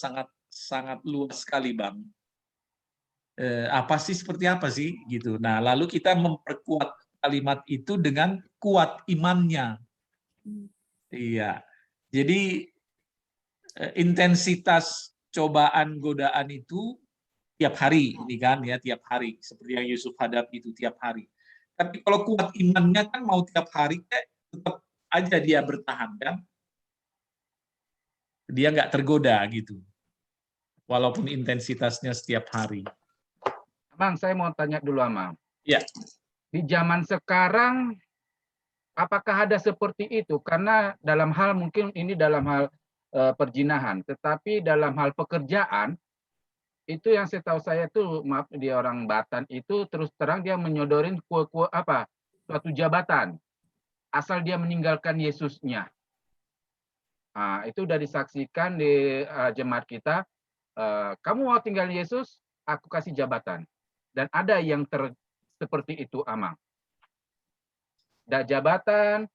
sangat luas sekali, Bang. Apa sih, seperti apa sih gitu. Nah, lalu kita memperkuat kalimat itu dengan kuat imannya. Iya. Jadi intensitas cobaan godaan itu tiap hari ini kan ya, tiap hari seperti yang Yusuf hadapi itu tiap hari. Tapi kalau kuat imannya kan mau tiap hari tetap aja dia bertahan kan. Dia nggak tergoda gitu. Walaupun intensitasnya setiap hari. Amang, saya mau tanya dulu, Amang. Ya. Di zaman sekarang, apakah ada seperti itu? Karena dalam hal, mungkin ini dalam hal perjinahan, tetapi dalam hal pekerjaan, itu yang saya tahu saya tuh, maaf, dia orang Batak itu terus terang dia menyodorin suatu jabatan, asal dia meninggalkan Yesusnya. Nah, itu udah disaksikan di jemaat kita. Kamu mau tinggal Yesus, aku kasih jabatan. Dan ada yang seperti itu, Amang. Dan jabatan,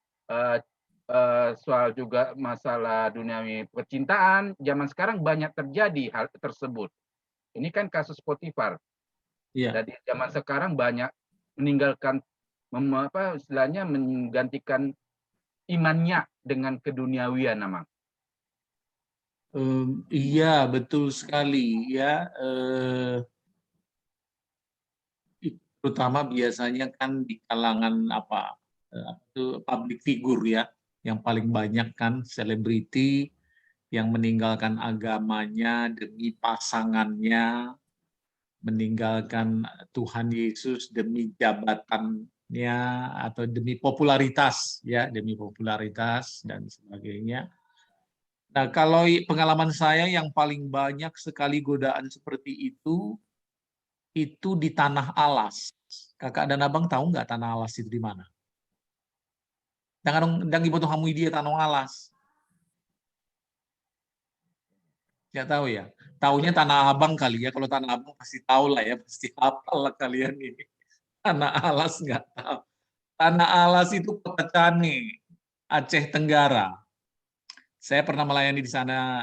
soal juga masalah duniawi percintaan, zaman sekarang banyak terjadi hal tersebut. Ini kan kasus Potifar. Iya. Jadi zaman sekarang banyak meninggalkan istilahnya menggantikan imannya dengan keduniawian, Amang. Iya, betul sekali ya. Terutama biasanya kan di kalangan itu public figure ya, yang paling banyak kan selebriti yang meninggalkan agamanya demi pasangannya, meninggalkan Tuhan Yesus demi jabatannya atau demi popularitas ya, demi popularitas dan sebagainya. Nah, kalau pengalaman saya yang paling banyak sekali godaan seperti itu di Tanah Alas. Kakak dan abang tahu nggak Tanah Alas itu di mana? Dang ibu tuh hamui dia Tanah Alas. Nggak tahu ya. Taunya Tanah Abang kali ya. Kalau Tanah Abang pasti tahu lah ya, pasti hafal lah kalian ini. Tanah Alas nggak tahu. Tanah Alas itu Kota Cane, Aceh Tenggara. Saya pernah melayani di sana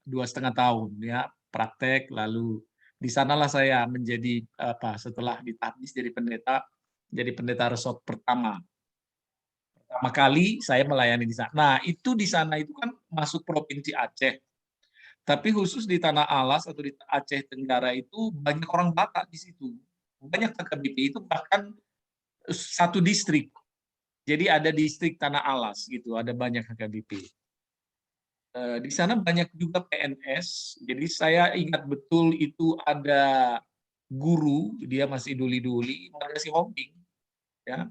2,5 tahun ya, praktek, lalu di sanalah saya menjadi setelah ditahbis jadi pendeta resort pertama kali saya melayani di sana. Nah, itu di sana itu kan masuk provinsi Aceh. Tapi khusus di Tanah Alas atau di Aceh Tenggara itu banyak orang Batak di situ. Banyak KKBP itu bahkan satu distrik. Jadi ada distrik Tanah Alas gitu, ada banyak KKBP. Di sana banyak juga PNS. Jadi saya ingat betul itu ada guru, dia masih duli-duli, Marga Sihombing. Ya.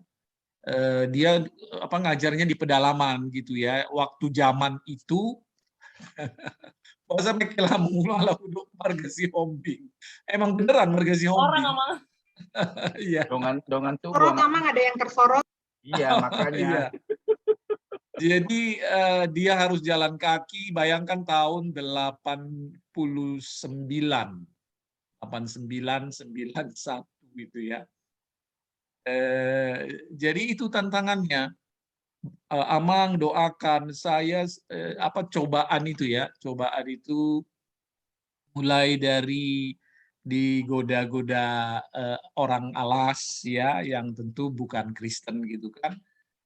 Dia ngajarnya di pedalaman gitu ya. Waktu zaman itu masa Mekela mula untuk Marga Sihombing. Emang beneran Marga Sihombing. Orang Amang. Iya. Dongan tuh. Sorot Amang, ada yang tersorot. Iya, makanya. Iya. Jadi dia harus jalan kaki, bayangkan tahun 89, 91 gitu ya. Jadi itu tantangannya. Amang doakan saya cobaan itu ya. Cobaan itu mulai dari digoda-goda orang Alas ya, yang tentu bukan Kristen gitu kan.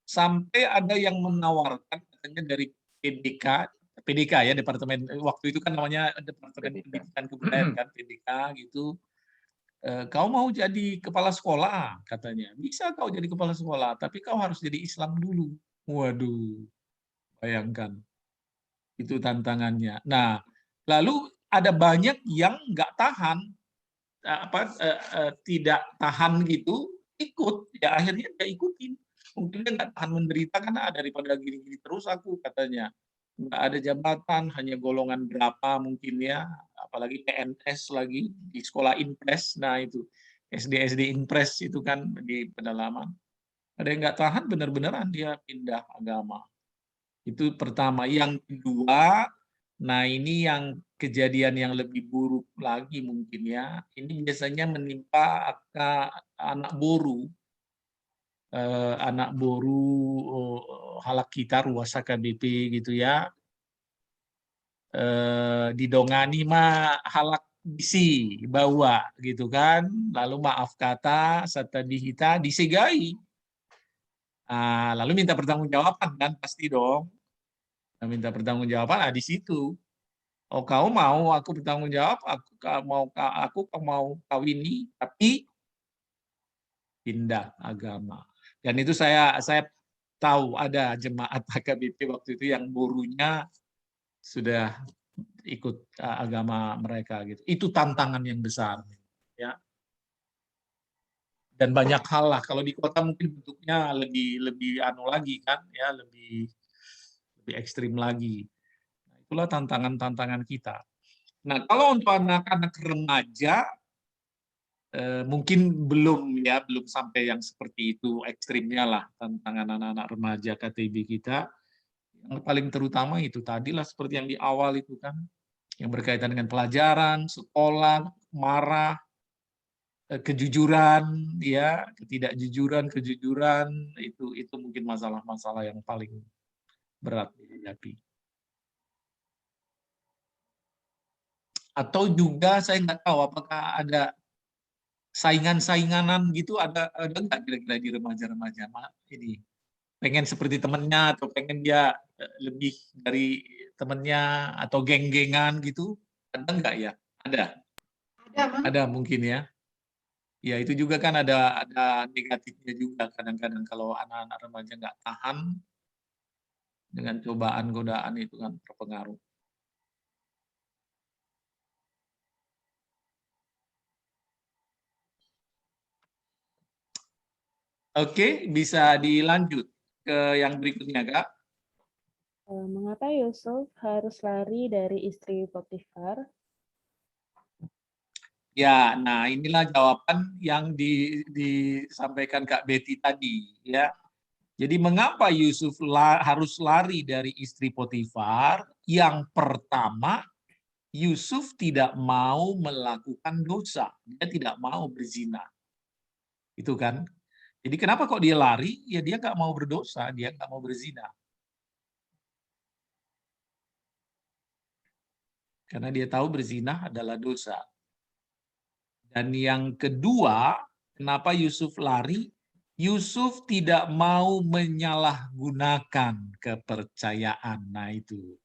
Sampai ada yang menawarkan katanya dari PDK ya, departemen waktu itu kan namanya Departemen Pendidikan Kebudayaan kan, PDK gitu. Kau mau jadi kepala sekolah katanya. Bisa kau jadi kepala sekolah, tapi kau harus jadi Islam dulu. Waduh, bayangkan. Itu tantangannya. Nah, lalu ada banyak yang nggak tahan, tidak tahan gitu, ikut. Ya akhirnya dia ikutin. Mungkin dia nggak tahan menderita karena daripada gini-gini terus aku katanya. Nggak ada jabatan, hanya golongan berapa mungkin ya, apalagi PNS lagi di sekolah impres. Nah itu SD impres itu kan di pedalaman. Ada yang nggak tahan, benar-benaran dia pindah agama. Itu pertama. Yang kedua, nah ini yang kejadian yang lebih buruk lagi mungkin ya. Ini biasanya menimpa anak boru. Anak boru halak kita ruasa KBP gitu ya. Didongani mah halak bisi bawa gitu kan. Lalu maaf kata serta dihita disegai. Lalu minta pertanggungjawaban kan pasti dong. Minta pertanggungjawaban di situ. Oh, kau mau aku bertanggung jawab, aku mau kawini, tapi pindah agama. Dan itu saya tahu ada jemaat HKBP waktu itu yang borunya sudah ikut agama mereka gitu. Itu tantangan yang besar, ya. Dan banyak hal lah. Kalau di kota mungkin bentuknya lebih anu lagi kan, ya lebih ekstrim lagi. Nah, itulah tantangan-tantangan kita. Nah, kalau untuk anak-anak remaja mungkin belum sampai yang seperti itu ekstrimnya lah tantangan anak-anak remaja KTB kita. Yang paling terutama itu tadilah seperti yang di awal itu kan, yang berkaitan dengan pelajaran, sekolah, marah, kejujuran, ya, kejujuran itu mungkin masalah-masalah yang paling berat dihadapi. Atau juga saya nggak tahu apakah ada saingan-sainganan gitu, ada nggak kira-kira di remaja-remaja ini pengen seperti temennya atau pengen dia lebih dari temennya atau geng-gengan gitu, ada nggak ya? Ada mungkin ya. Ya itu juga kan ada negatifnya juga kadang-kadang kalau anak-anak remaja nggak tahan dengan cobaan godaan itu kan terpengaruh. Oke, bisa dilanjut ke yang berikutnya, Kak. Mengapa Yusuf harus lari dari istri Potifar? Ya, nah inilah jawaban yang disampaikan Kak Betty tadi, ya. Jadi mengapa Yusuf harus lari dari istri Potifar? Yang pertama, Yusuf tidak mau melakukan dosa, dia tidak mau berzina, itu kan? Jadi kenapa kok dia lari? Ya dia nggak mau berdosa, dia nggak mau berzina. Karena dia tahu berzina adalah dosa. Dan yang kedua, kenapa Yusuf lari? Yusuf tidak mau menyalahgunakan kepercayaan. Nah itu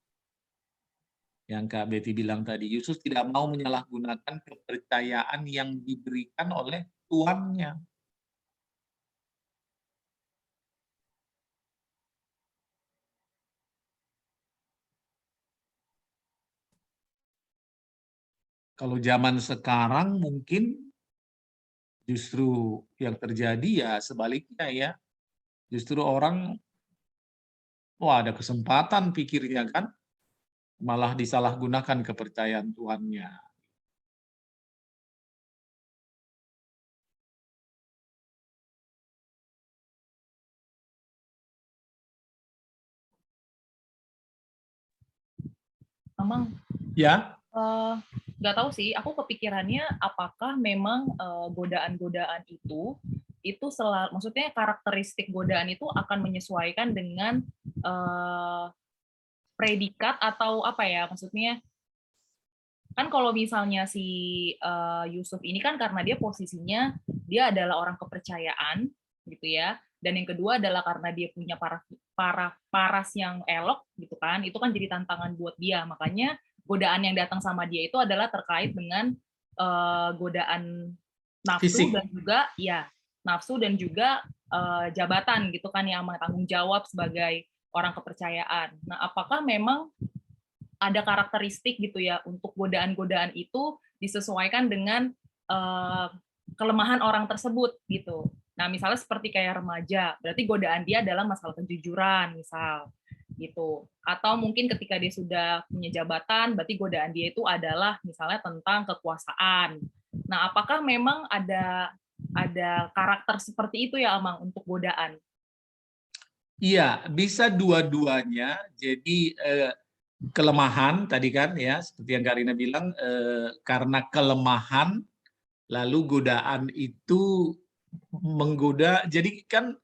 yang Kak Betty bilang tadi. Yusuf tidak mau menyalahgunakan kepercayaan yang diberikan oleh tuannya. Kalau zaman sekarang mungkin justru yang terjadi ya sebaliknya ya. Justru orang, wah ada kesempatan pikirnya kan, malah disalahgunakan kepercayaan Tuhannya. Memang Ya, nggak tahu sih, aku kepikirannya apakah memang godaan-godaan itu maksudnya karakteristik godaan itu akan menyesuaikan dengan predikat atau apa ya, maksudnya kan kalau misalnya si Yusuf ini kan karena dia posisinya dia adalah orang kepercayaan gitu ya, dan yang kedua adalah karena dia punya paras yang elok gitu kan, itu kan jadi tantangan buat dia, makanya godaan yang datang sama dia itu adalah terkait dengan godaan nafsu fisik. dan juga nafsu dan juga jabatan gitu kan, yang tanggung jawab sebagai orang kepercayaan. Nah, apakah memang ada karakteristik gitu ya untuk godaan-godaan itu disesuaikan dengan kelemahan orang tersebut gitu. Nah, misalnya seperti kayak remaja, berarti godaan dia adalah masalah kejujuran, misal gitu. Atau mungkin ketika dia sudah punya jabatan, berarti godaan dia itu adalah misalnya tentang kekuasaan. Nah, apakah memang ada karakter seperti itu ya, Amang, untuk godaan? Iya, bisa dua-duanya. Jadi kelemahan tadi kan ya, seperti yang Karina bilang, karena kelemahan lalu godaan itu menggoda. Jadi kan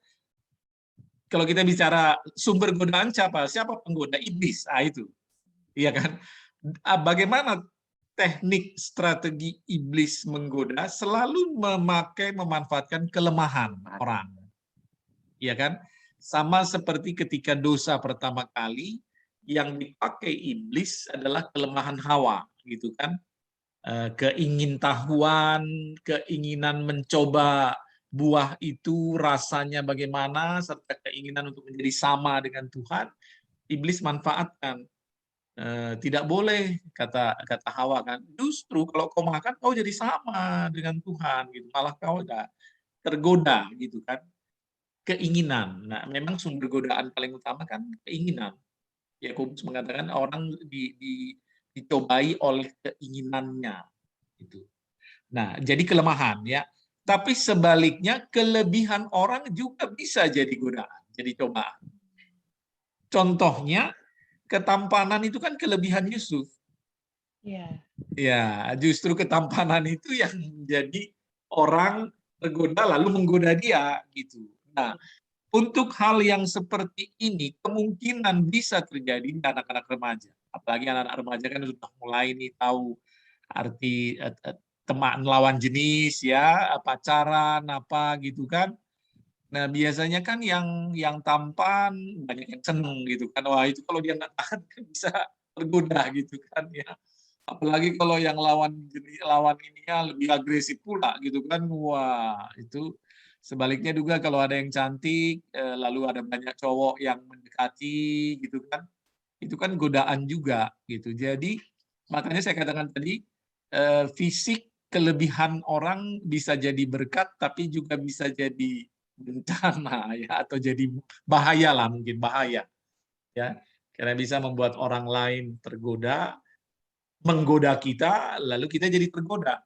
kalau kita bicara sumber godaan siapa? Siapa penggoda? Iblis. Ah itu. Iya kan? Bagaimana teknik strategi iblis menggoda? Selalu memanfaatkan kelemahan orang. Iya kan? Sama seperti ketika dosa pertama kali yang dipakai iblis adalah kelemahan Hawa, gitu kan? Keingintahuan, keinginan mencoba buah itu rasanya bagaimana, serta keinginan untuk menjadi sama dengan Tuhan, iblis manfaatkan. Tidak boleh, kata Hawa kan, justru kalau kau makan kau jadi sama dengan Tuhan, gitu. Malah kau tergoda, gitu kan? Keinginan. Nah, memang sumber godaan paling utama kan keinginan. Yakobus mengatakan orang dicobai oleh keinginannya. Itu. Nah, jadi kelemahan ya. Tapi sebaliknya kelebihan orang juga bisa jadi godaan, jadi cobaan. Contohnya ketampanan itu kan kelebihan Yusuf. Iya. Ya, justru ketampanan itu yang jadi orang tergoda lalu menggoda dia gitu. Nah, untuk hal yang seperti ini kemungkinan bisa terjadi di anak-anak remaja. Apalagi anak-anak remaja kan sudah mulai nih tahu arti teman lawan jenis ya, pacaran apa gitu kan. Nah, biasanya kan yang tampan banyak yang seneng gitu kan. Wah, itu kalau dia nggak tahan kan bisa tergoda gitu kan ya. Apalagi kalau yang lawan ininya lebih agresif pula gitu kan. Wah, itu sebaliknya juga kalau ada yang cantik lalu ada banyak cowok yang mendekati gitu kan. Itu kan godaan juga gitu. Jadi makanya saya katakan tadi fisik kelebihan orang bisa jadi berkat tapi juga bisa jadi bencana ya, atau jadi bahaya lah, mungkin bahaya ya, karena bisa membuat orang lain tergoda, menggoda kita, lalu kita jadi tergoda.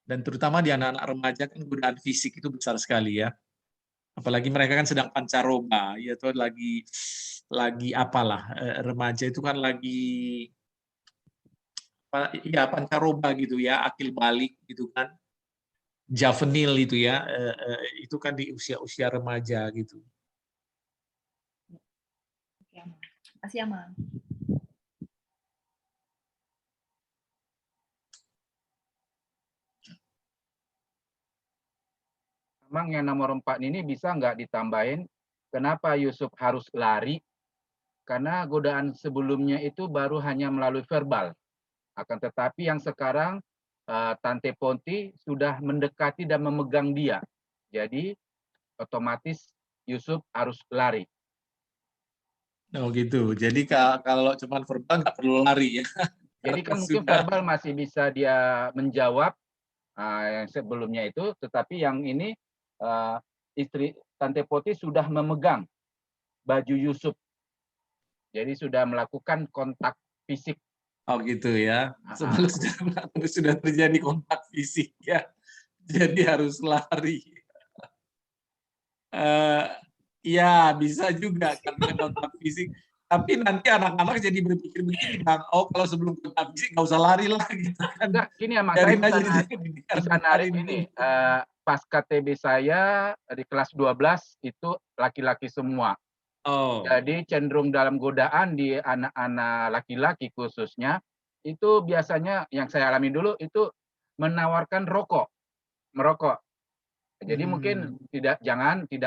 Dan terutama di anak-anak remaja kan godaan fisik itu besar sekali ya, apalagi mereka kan sedang pancaroba ya, atau lagi apalah, remaja itu kan lagi ya pancaroba gitu ya, akil balik gitu kan, juvenil itu ya, itu kan di usia-usia remaja gitu. Oke, Amang. Makasih, Amang. Memang yang nomor 4 ini bisa nggak ditambahin, kenapa Yusuf harus lari? Karena godaan sebelumnya itu baru hanya melalui verbal. Akan tetapi yang sekarang Tante Ponti sudah mendekati dan memegang dia. Jadi otomatis Yusuf harus lari. Oh gitu. Jadi kalau cuma verbal nggak perlu lari ya. Jadi kan Karena mungkin sudah. verbal masih bisa dia menjawab yang sebelumnya itu, tetapi yang ini istri Tante Poti sudah memegang baju Yusuf. Jadi sudah melakukan kontak fisik. Oh gitu ya. Sudah terjadi kontak fisik ya. Jadi harus lari. Ya bisa juga karena kontak fisik. Tapi nanti anak-anak jadi berpikir begini, Bang. Oh kalau sebelum kontak fisik nggak usah lari lah gitu kan. Enggak, gini ya Mas, Dari saya bisa narik dulu. ini. Pas KTB saya di kelas 12 itu laki-laki semua. Oh. Jadi cenderung dalam godaan di anak-anak laki-laki khususnya, itu biasanya yang saya alami dulu itu menawarkan merokok. Jadi mungkin tidak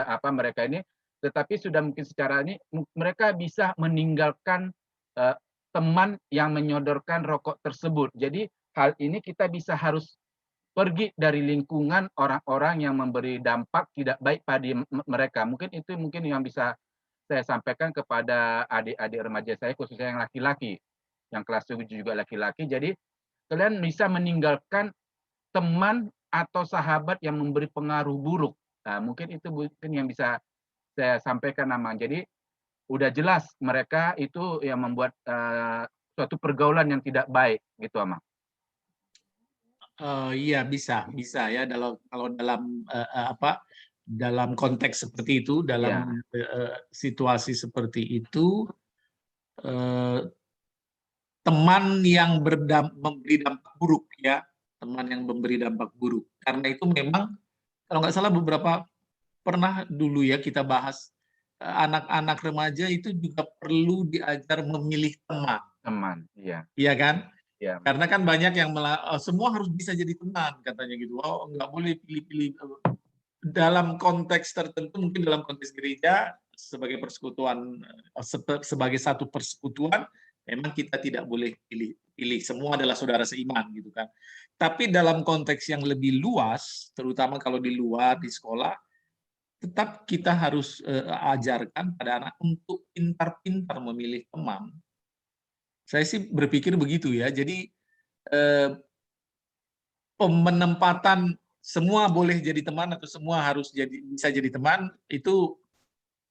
apa mereka ini, tetapi sudah mungkin secara ini mereka bisa meninggalkan teman yang menyodorkan rokok tersebut. Jadi hal ini kita bisa harus pergi dari lingkungan orang-orang yang memberi dampak tidak baik pada mereka. Mungkin itu yang bisa saya sampaikan kepada adik-adik remaja saya, khususnya yang laki-laki, yang kelas 7 juga laki-laki. Jadi kalian bisa meninggalkan teman atau sahabat yang memberi pengaruh buruk. Nah, mungkin itu yang bisa saya sampaikan, Amang. Jadi udah jelas mereka itu yang membuat suatu pergaulan yang tidak baik, gitu, Amang. Iya bisa ya kalau dalam konteks seperti itu, dalam situasi seperti itu, teman yang memberi dampak buruk ya, teman yang memberi dampak buruk. Karena itu memang kalau nggak salah beberapa pernah dulu ya kita bahas, anak-anak remaja itu juga perlu diajar memilih teman. Teman, iya. Iya kan? Ya. Karena kan banyak yang semua harus bisa jadi teman katanya gitu. Oh, nggak boleh pilih-pilih. Dalam konteks tertentu, mungkin dalam konteks gereja sebagai persekutuan, sebagai satu persekutuan, memang kita tidak boleh pilih. Semua adalah saudara seiman gitu kan. Tapi dalam konteks yang lebih luas, terutama kalau di luar di sekolah, tetap kita harus ajarkan pada anak untuk pintar-pintar memilih teman. Saya sih berpikir begitu ya. Jadi penempatan semua boleh jadi teman atau semua harus bisa jadi teman itu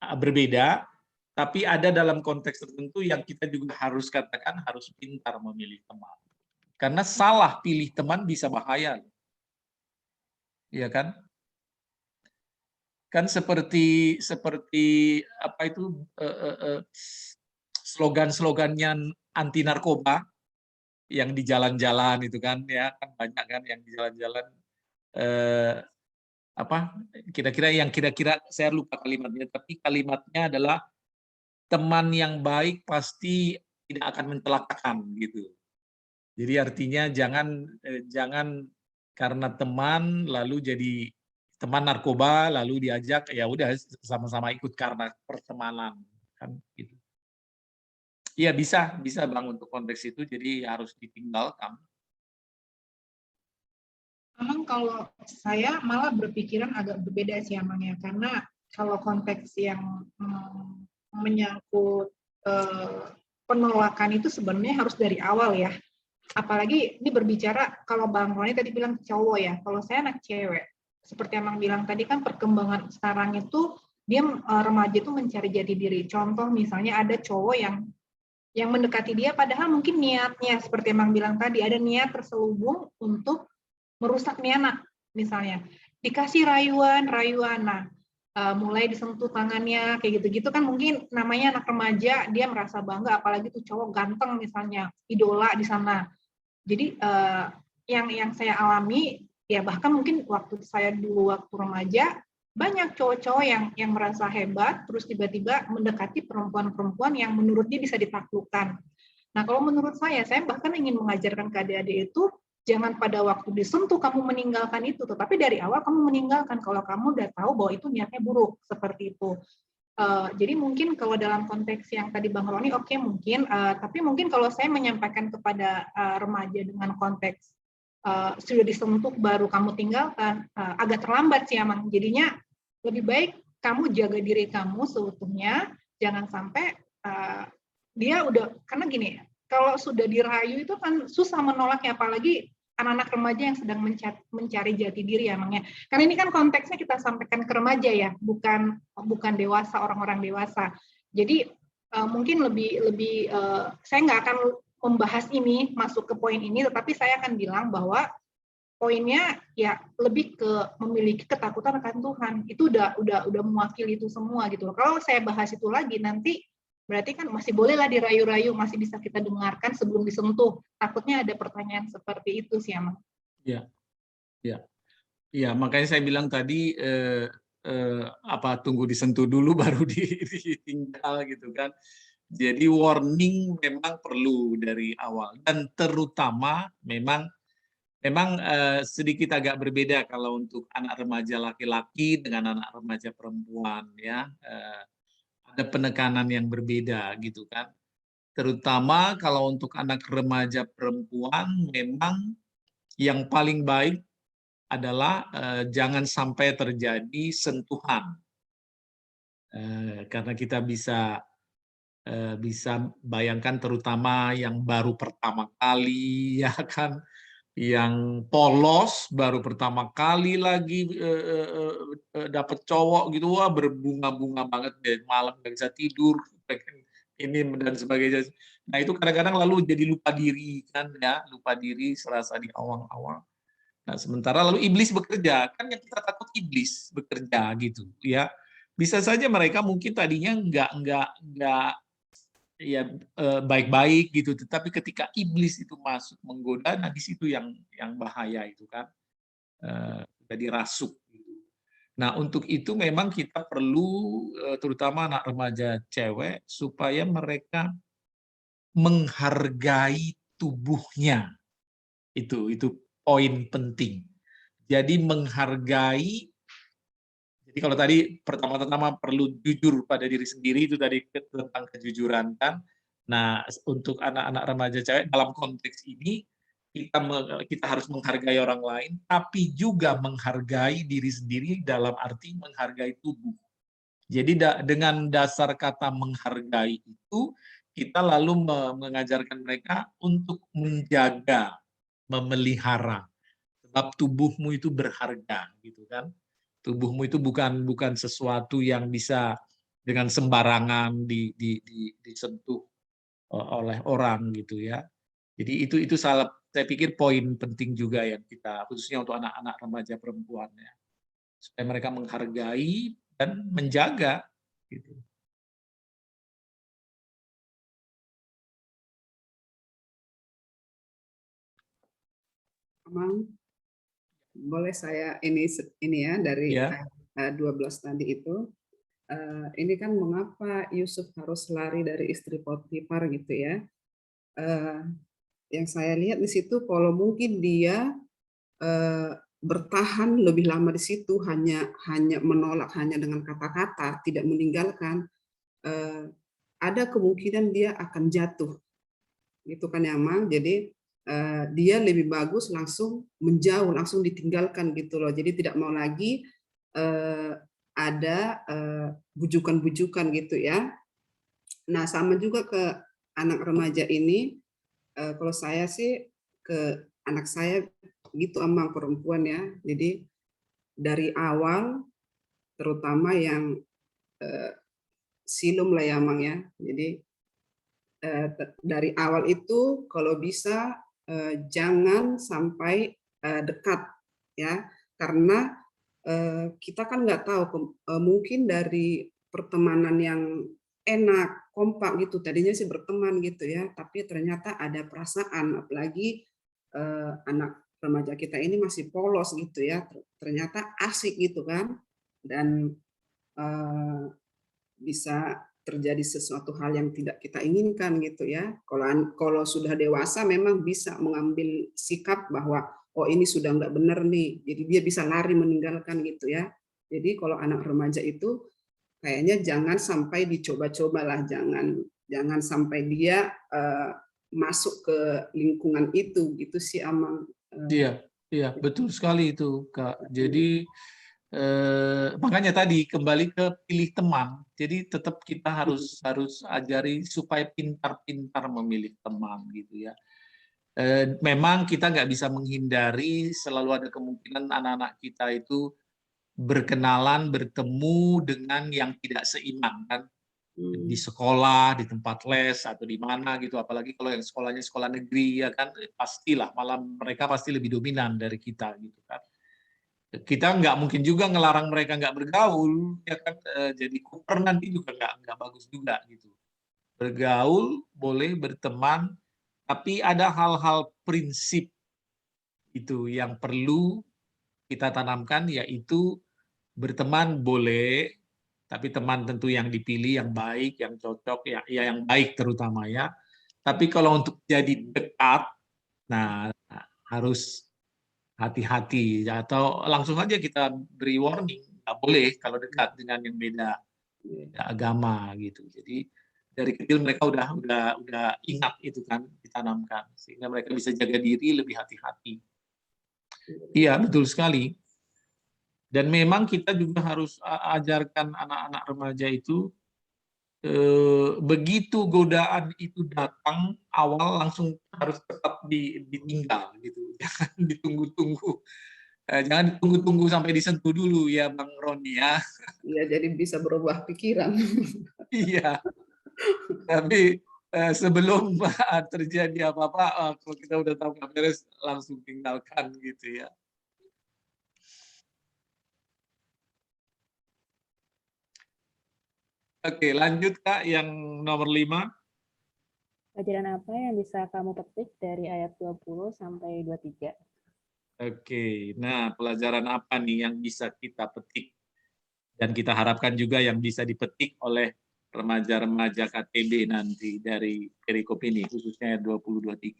berbeda, tapi ada dalam konteks tertentu yang kita juga harus katakan harus pintar memilih teman. Karena salah pilih teman bisa bahaya. Iya kan? Kan seperti apa itu slogan-slogannya anti narkoba yang di jalan-jalan itu kan ya, kan banyak kan yang di jalan-jalan kira-kira saya lupa kalimatnya, tapi kalimatnya adalah teman yang baik pasti tidak akan mencelakakan gitu. Jadi artinya jangan karena teman lalu jadi teman narkoba lalu diajak ya udah sama-sama ikut karena pertemanan kan gitu. Iya bisa Bang untuk konteks itu jadi harus ditinggalkan. Memang kalau saya malah berpikiran agak berbeda sih emangnya, karena kalau konteks yang menyangkut penolakan itu sebenarnya harus dari awal ya. Apalagi ini berbicara kalau Bang Roni tadi bilang cowok ya, kalau saya anak cewek. Seperti yang Bang bilang tadi kan perkembangan sekarang itu dia remaja itu mencari jati diri. Contoh misalnya ada cowok yang mendekati dia padahal mungkin niatnya seperti yang Bang bilang tadi ada niat terselubung untuk merusak nih anak misalnya. Dikasih rayuan, nah mulai disentuh tangannya kayak gitu-gitu kan mungkin namanya anak remaja dia merasa bangga apalagi tuh cowok ganteng misalnya idola di sana. Jadi yang saya alami ya bahkan mungkin waktu saya dulu waktu remaja banyak cowok-cowok yang merasa hebat terus tiba-tiba mendekati perempuan-perempuan yang menurut dia bisa ditaklukkan. Nah kalau menurut saya bahkan ingin mengajarkan ke adik-adik itu jangan pada waktu disentuh kamu meninggalkan itu, tetapi dari awal kamu meninggalkan kalau kamu udah tahu bahwa itu niatnya buruk seperti itu. Jadi mungkin kalau dalam konteks yang tadi Bang Roni oke, mungkin, tapi mungkin kalau saya menyampaikan kepada remaja dengan konteks sudah disentuh baru kamu tinggalkan, agak terlambat sih emang. Jadinya lebih baik kamu jaga diri kamu seutuhnya, jangan sampai dia udah, karena gini, kalau sudah dirayu itu kan susah menolaknya, apalagi anak-anak remaja yang sedang mencari jati diri ya emangnya. Karena ini kan konteksnya kita sampaikan ke remaja ya, bukan dewasa, orang-orang dewasa. Jadi mungkin lebih saya nggak akan membahas ini masuk ke poin ini, tetapi saya akan bilang bahwa poinnya ya lebih ke memiliki ketakutan akan Tuhan. Itu udah mewakili itu semua gitu loh. Kalau saya bahas itu lagi nanti berarti kan masih bolehlah dirayu-rayu, masih bisa kita dengarkan sebelum disentuh. Takutnya ada pertanyaan seperti itu sih emang. Iya. Iya. Iya, makanya saya bilang tadi tunggu disentuh dulu baru ditinggal gitu kan. Jadi warning memang perlu dari awal dan terutama memang sedikit agak berbeda kalau untuk anak remaja laki-laki dengan anak remaja perempuan ya. Ada penekanan yang berbeda gitu kan. Terutama kalau untuk anak remaja perempuan memang yang paling baik adalah jangan sampai terjadi sentuhan. Karena kita bisa bayangkan terutama yang baru pertama kali ya kan, yang polos baru pertama kali lagi dapet cowok gitu, wah berbunga-bunga banget deh, malam nggak bisa tidur, ini dan sebagainya. Nah itu kadang-kadang lalu jadi lupa diri kan ya, lupa diri serasa di awal-awal. Nah sementara lalu iblis bekerja, kan yang kita takut iblis bekerja gitu ya. Bisa saja mereka mungkin tadinya nggak ya baik-baik gitu, tetapi ketika iblis itu masuk menggoda, nah di situ yang bahaya itu kan, jadi rasuk gitu. Nah untuk itu memang kita perlu terutama anak remaja cewek supaya mereka menghargai tubuhnya, itu poin penting. Jadi menghargai. Jadi kalau tadi pertama-tama perlu jujur pada diri sendiri, itu tadi tentang kejujuran kan. Nah, untuk anak-anak remaja cewek dalam konteks ini kita harus menghargai orang lain, tapi juga menghargai diri sendiri dalam arti menghargai tubuh. Jadi dengan dasar kata menghargai itu, kita lalu mengajarkan mereka untuk menjaga, memelihara. Sebab tubuhmu itu berharga, gitu kan. Tubuhmu itu bukan sesuatu yang bisa dengan sembarangan disentuh oleh orang gitu ya. Jadi itu saya pikir poin penting juga yang kita khususnya untuk anak-anak remaja perempuan ya. Supaya mereka menghargai dan menjaga gitu. Memang boleh saya ini ya dari Ya. ayat 12 tadi itu. Ini kan mengapa Yusuf harus lari dari istri Potifar gitu ya. yang saya lihat di situ kalau mungkin dia bertahan lebih lama di situ, hanya menolak hanya dengan kata-kata, tidak meninggalkan, ada kemungkinan dia akan jatuh, gitu kan ya Mang. Jadi dia lebih bagus langsung menjauh, langsung ditinggalkan gitu loh. Jadi tidak mau lagi ada bujukan-bujukan gitu ya. Nah sama juga ke anak remaja ini, kalau saya sih ke anak saya gitu Amang, perempuan ya. Jadi dari awal terutama yang silum lah ya Amang ya. Jadi dari awal itu kalau bisa jangan sampai dekat ya, karena kita kan nggak tahu mungkin dari pertemanan yang enak, kompak gitu, tadinya sih berteman gitu ya, tapi ternyata ada perasaan, apalagi anak remaja kita ini masih polos gitu ya, ternyata asik gitu kan, dan bisa terjadi sesuatu hal yang tidak kita inginkan gitu ya. Kalau sudah dewasa memang bisa mengambil sikap bahwa oh ini sudah nggak benar nih, jadi dia bisa lari meninggalkan gitu ya. Jadi kalau anak remaja itu kayaknya jangan sampai dicoba-coba lah, jangan sampai dia masuk ke lingkungan itu gitu sih Amang. Iya, iya, betul sekali itu, Kak. Jadi makanya tadi kembali ke pilih teman. Jadi tetap kita harus ajari supaya pintar-pintar memilih teman gitu ya. Memang kita nggak bisa menghindari, selalu ada kemungkinan anak-anak kita itu berkenalan, bertemu dengan yang tidak seimbang kan, di sekolah, di tempat les atau di mana gitu. Apalagi kalau yang sekolahnya sekolah negeri ya kan, pastilah malah mereka pasti lebih dominan dari kita gitu kan. Kita nggak mungkin juga ngelarang mereka nggak bergaul ya kan, jadi kuper nanti juga nggak bagus juga gitu. Bergaul boleh, berteman, tapi ada hal-hal prinsip itu yang perlu kita tanamkan, yaitu berteman boleh, tapi teman tentu yang dipilih, yang baik, yang cocok, ya yang baik terutama ya. Tapi kalau untuk jadi dekat, nah harus hati-hati, atau langsung aja kita beri warning, nggak boleh kalau dekat dengan yang beda agama gitu. Jadi dari kecil mereka udah ingat itu kan, ditanamkan sehingga mereka bisa jaga diri, lebih hati-hati. Iya, betul sekali. Dan memang kita juga harus ajarkan anak-anak remaja itu begitu godaan itu datang awal langsung harus tetap ditinggal gitu, jangan ditunggu-tunggu. Jangan ditunggu-tunggu sampai disentuh dulu ya Bang Roni ya. Ya jadi bisa berubah pikiran. Iya, tapi sebelum terjadi apa-apa, kalau kita udah tahu nggak beres, langsung tinggalkan gitu ya. Oke, lanjut Kak, yang nomor 5. Pelajaran apa yang bisa kamu petik dari ayat 20 sampai 23? Oke, nah pelajaran apa nih yang bisa kita petik? Dan kita harapkan juga yang bisa dipetik oleh remaja-remaja KTB nanti dari perikop ini, khususnya 20-23.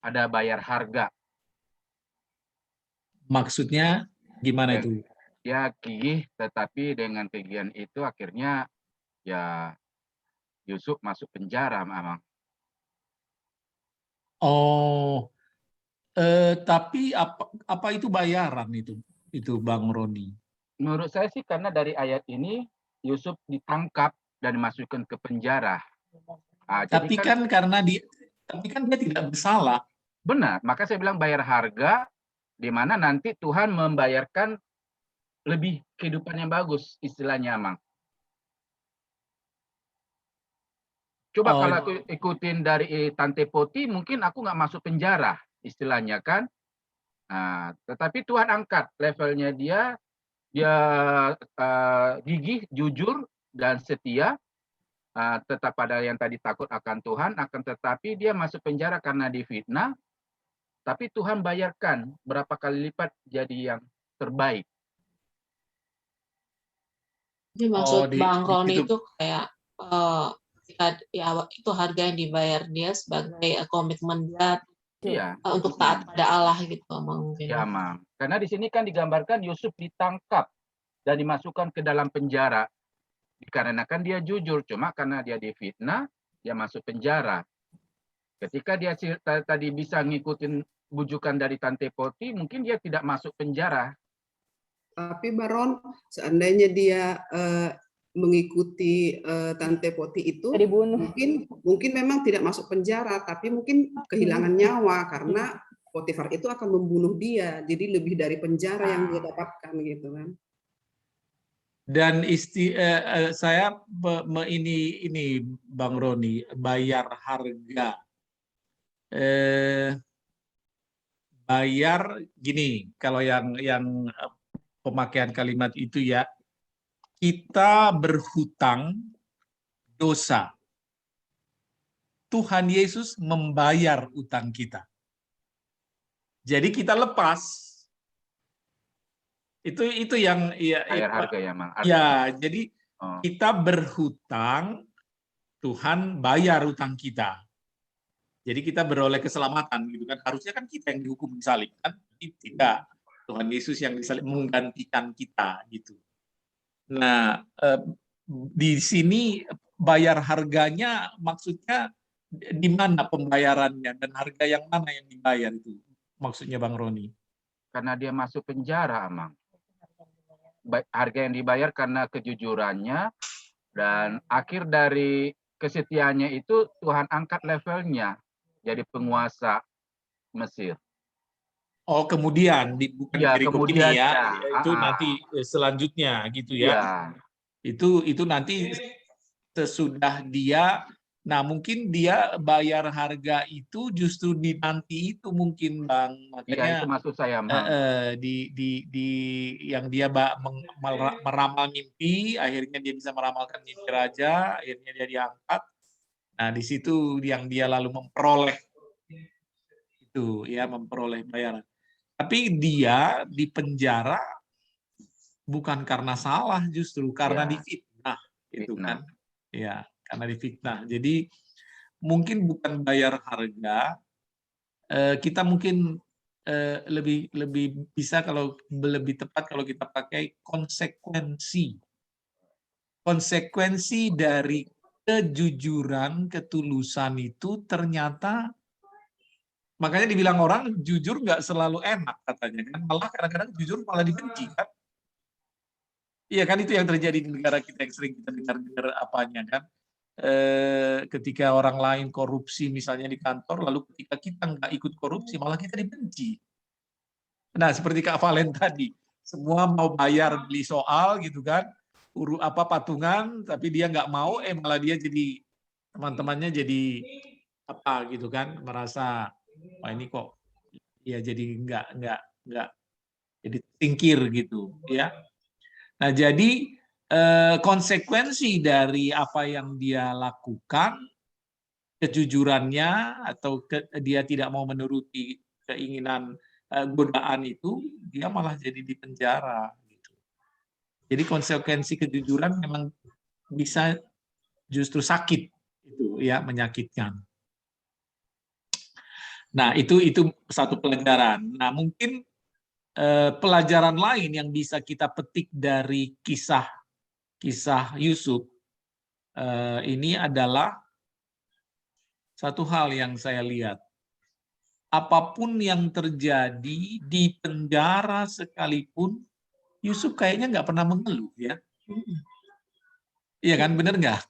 Ada bayar harga. Maksudnya gimana itu? Ya gigih, tetapi dengan kegigihan itu akhirnya ya Yusuf masuk penjara memang. Oh, tapi apa itu bayaran itu Bang Roni? Menurut saya sih karena dari ayat ini Yusuf ditangkap dan dimasukkan ke penjara. Tapi kan dia tidak bersalah. Benar, maka saya bilang bayar harga, di mana nanti Tuhan membayarkan lebih kehidupan yang bagus, istilahnya, Mang. Coba kalau aku ikutin dari Tante Poti, mungkin aku nggak masuk penjara, istilahnya kan. Nah, tetapi Tuhan angkat levelnya dia gigih, jujur, dan setia, tetap pada yang tadi takut akan Tuhan, akan tetapi dia masuk penjara karena difitnah, tapi Tuhan bayarkan berapa kali lipat jadi yang terbaik. Jadi maksud di Bang Roni situ. itu kayak ya itu harga yang dibayar dia sebagai komitmen dia Iya, untuk taat pada Allah gitu mungkin. ya, Mam. Karena di sini kan digambarkan Yusuf ditangkap dan dimasukkan ke dalam penjara. Dikarenakan dia jujur, cuma karena dia difitnah, dia masuk penjara. Ketika dia tadi bisa ngikutin bujukan dari Tante Poti, mungkin dia tidak masuk penjara. Tapi Baron, seandainya dia mengikuti Tante Poti itu, Dibunuh. mungkin memang tidak masuk penjara, tapi mungkin kehilangan nyawa karena Potifar itu akan membunuh dia, jadi lebih dari penjara yang dia dapatkan gitu kan. Dan saya ini Bang Roni, bayar harga. Bayar gini, kalau yang pemakaian kalimat itu ya, kita berhutang dosa. Tuhan Yesus membayar utang kita. Jadi kita lepas. Itu yang Bayar harga ya, Mang. Ya, jadi kita berhutang, Tuhan bayar utang kita. Jadi kita beroleh keselamatan gitu kan. Harusnya kan kita yang dihukum disalib kan? Tidak. Tuhan Yesus yang disalib menggantikan kita gitu. Nah, di sini bayar harganya maksudnya di mana pembayarannya dan harga yang mana yang dibayar itu maksudnya Bang Roni? Karena dia masuk penjara, Mang. Harga yang dibayar karena kejujurannya, dan akhir dari kesetiaannya itu Tuhan angkat levelnya jadi penguasa Mesir. Oh, kemudian bukan Ya, perikop kemudian ini ya, itu nanti selanjutnya gitu ya. Ya. Itu nanti sesudah dia, nah mungkin dia bayar harga itu justru di nanti itu mungkin Bang, makanya Ya, itu maksud saya, Mang. yang dia meramal mimpi, akhirnya dia bisa meramalkan mimpi raja, akhirnya dia diangkat. Nah, di situ yang dia lalu memperoleh itu ya, memperoleh bayaran. Tapi dia di penjara bukan karena salah, justru karena difitnah, itu kan. Ya, karena difitnah. Jadi mungkin bukan bayar harga, kita mungkin lebih bisa kalau lebih tepat kalau kita pakai konsekuensi. Konsekuensi dari kejujuran, ketulusan itu ternyata, makanya dibilang orang jujur nggak selalu enak katanya kan, malah kadang-kadang jujur malah dibenci kan. Iya kan, itu yang terjadi di negara kita yang sering kita dengar apanya kan. Ketika orang lain korupsi misalnya di kantor, lalu ketika kita nggak ikut korupsi malah kita dibenci. Nah, seperti Kak Valen tadi, semua mau bayar beli soal gitu kan, patungan, tapi dia nggak mau, malah dia jadi teman-temannya jadi apa gitu kan, merasa wah ini kok ya jadi nggak jadi tingkir gitu ya. Nah, jadi konsekuensi dari apa yang dia lakukan, kejujurannya atau dia tidak mau menuruti keinginan godaan itu, dia malah jadi di penjara gitu. Jadi konsekuensi kejujuran memang bisa justru sakit itu ya, menyakitkan. Nah, itu satu pelajaran. Nah, mungkin pelajaran lain yang bisa kita petik dari kisah Yusuf ini adalah satu hal yang saya lihat. Apapun yang terjadi di penjara sekalipun, Yusuf kayaknya nggak pernah mengeluh ya. Iya kan, bener nggak?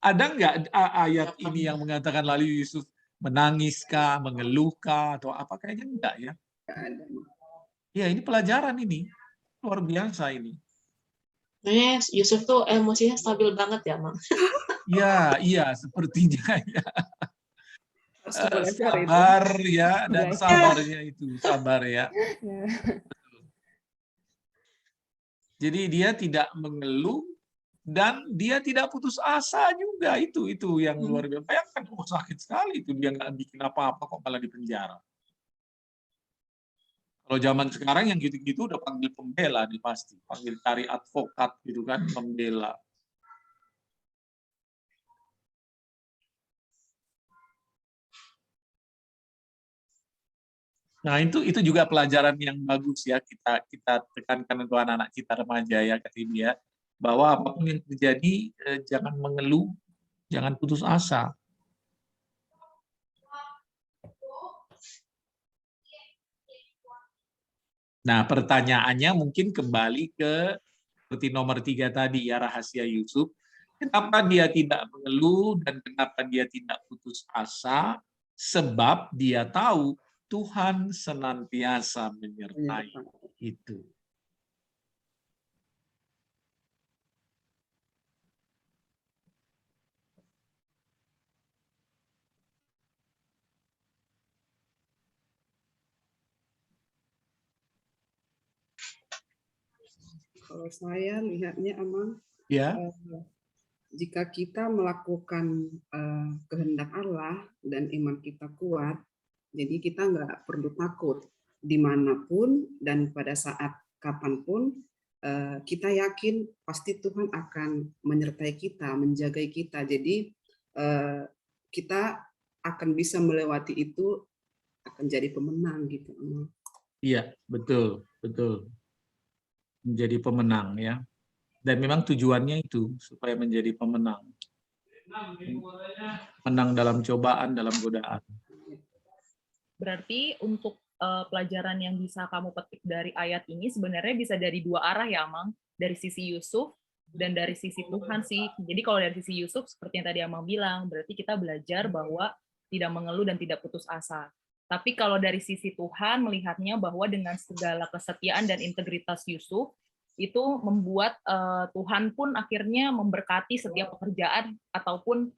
Ada nggak ayat ini yang mengatakan lalu Yusuf menangiskah, mengeluhkah, atau apa? Kayaknya enggak ya. Ya, ini pelajaran ini. Luar biasa ini. Yusuf tuh emosinya stabil banget ya, Mang. Ya, iya, sepertinya ya. Sabar ya, dan sabarnya itu, sabar ya. Jadi dia tidak mengeluh dan dia tidak putus asa juga, itu yang luar biasa. Bayangkan, sakit sekali itu, dia nggak bikin apa-apa kok malah di penjara. Kalau zaman sekarang yang gitu-gitu udah panggil pembela nih pasti, panggil cari advokat gitu kan, pembela. Nah, itu juga pelajaran yang bagus ya, kita tekankan untuk anak-anak kita remaja ya, Kak Tibi ya, bahwa apapun yang terjadi jangan mengeluh, jangan putus asa. Nah, pertanyaannya mungkin kembali ke seperti nomor 3 tadi ya, rahasia Yusuf. Kenapa dia tidak mengeluh dan kenapa dia tidak putus asa? Sebab dia tahu Tuhan senantiasa menyertai itu. Kalau saya lihatnya, Amang, Ya, jika kita melakukan kehendak Allah dan iman kita kuat, jadi kita nggak perlu takut dimanapun dan pada saat kapanpun, kita yakin pasti Tuhan akan menyertai kita, menjaga kita. Jadi kita akan bisa melewati itu, akan jadi pemenang gitu. iya, betul, betul. Menjadi pemenang ya. Dan memang tujuannya itu supaya menjadi pemenang. Menang dalam cobaan, dalam godaan. Berarti untuk pelajaran yang bisa kamu petik dari ayat ini sebenarnya bisa dari dua arah ya, Amang. Dari sisi Yusuf dan dari sisi Tuhan sih. Jadi kalau dari sisi Yusuf, seperti yang tadi Amang bilang, berarti kita belajar bahwa tidak mengeluh dan tidak putus asa. Tapi kalau dari sisi Tuhan, melihatnya bahwa dengan segala kesetiaan dan integritas Yusuf, itu membuat Tuhan pun akhirnya memberkati setiap pekerjaan ataupun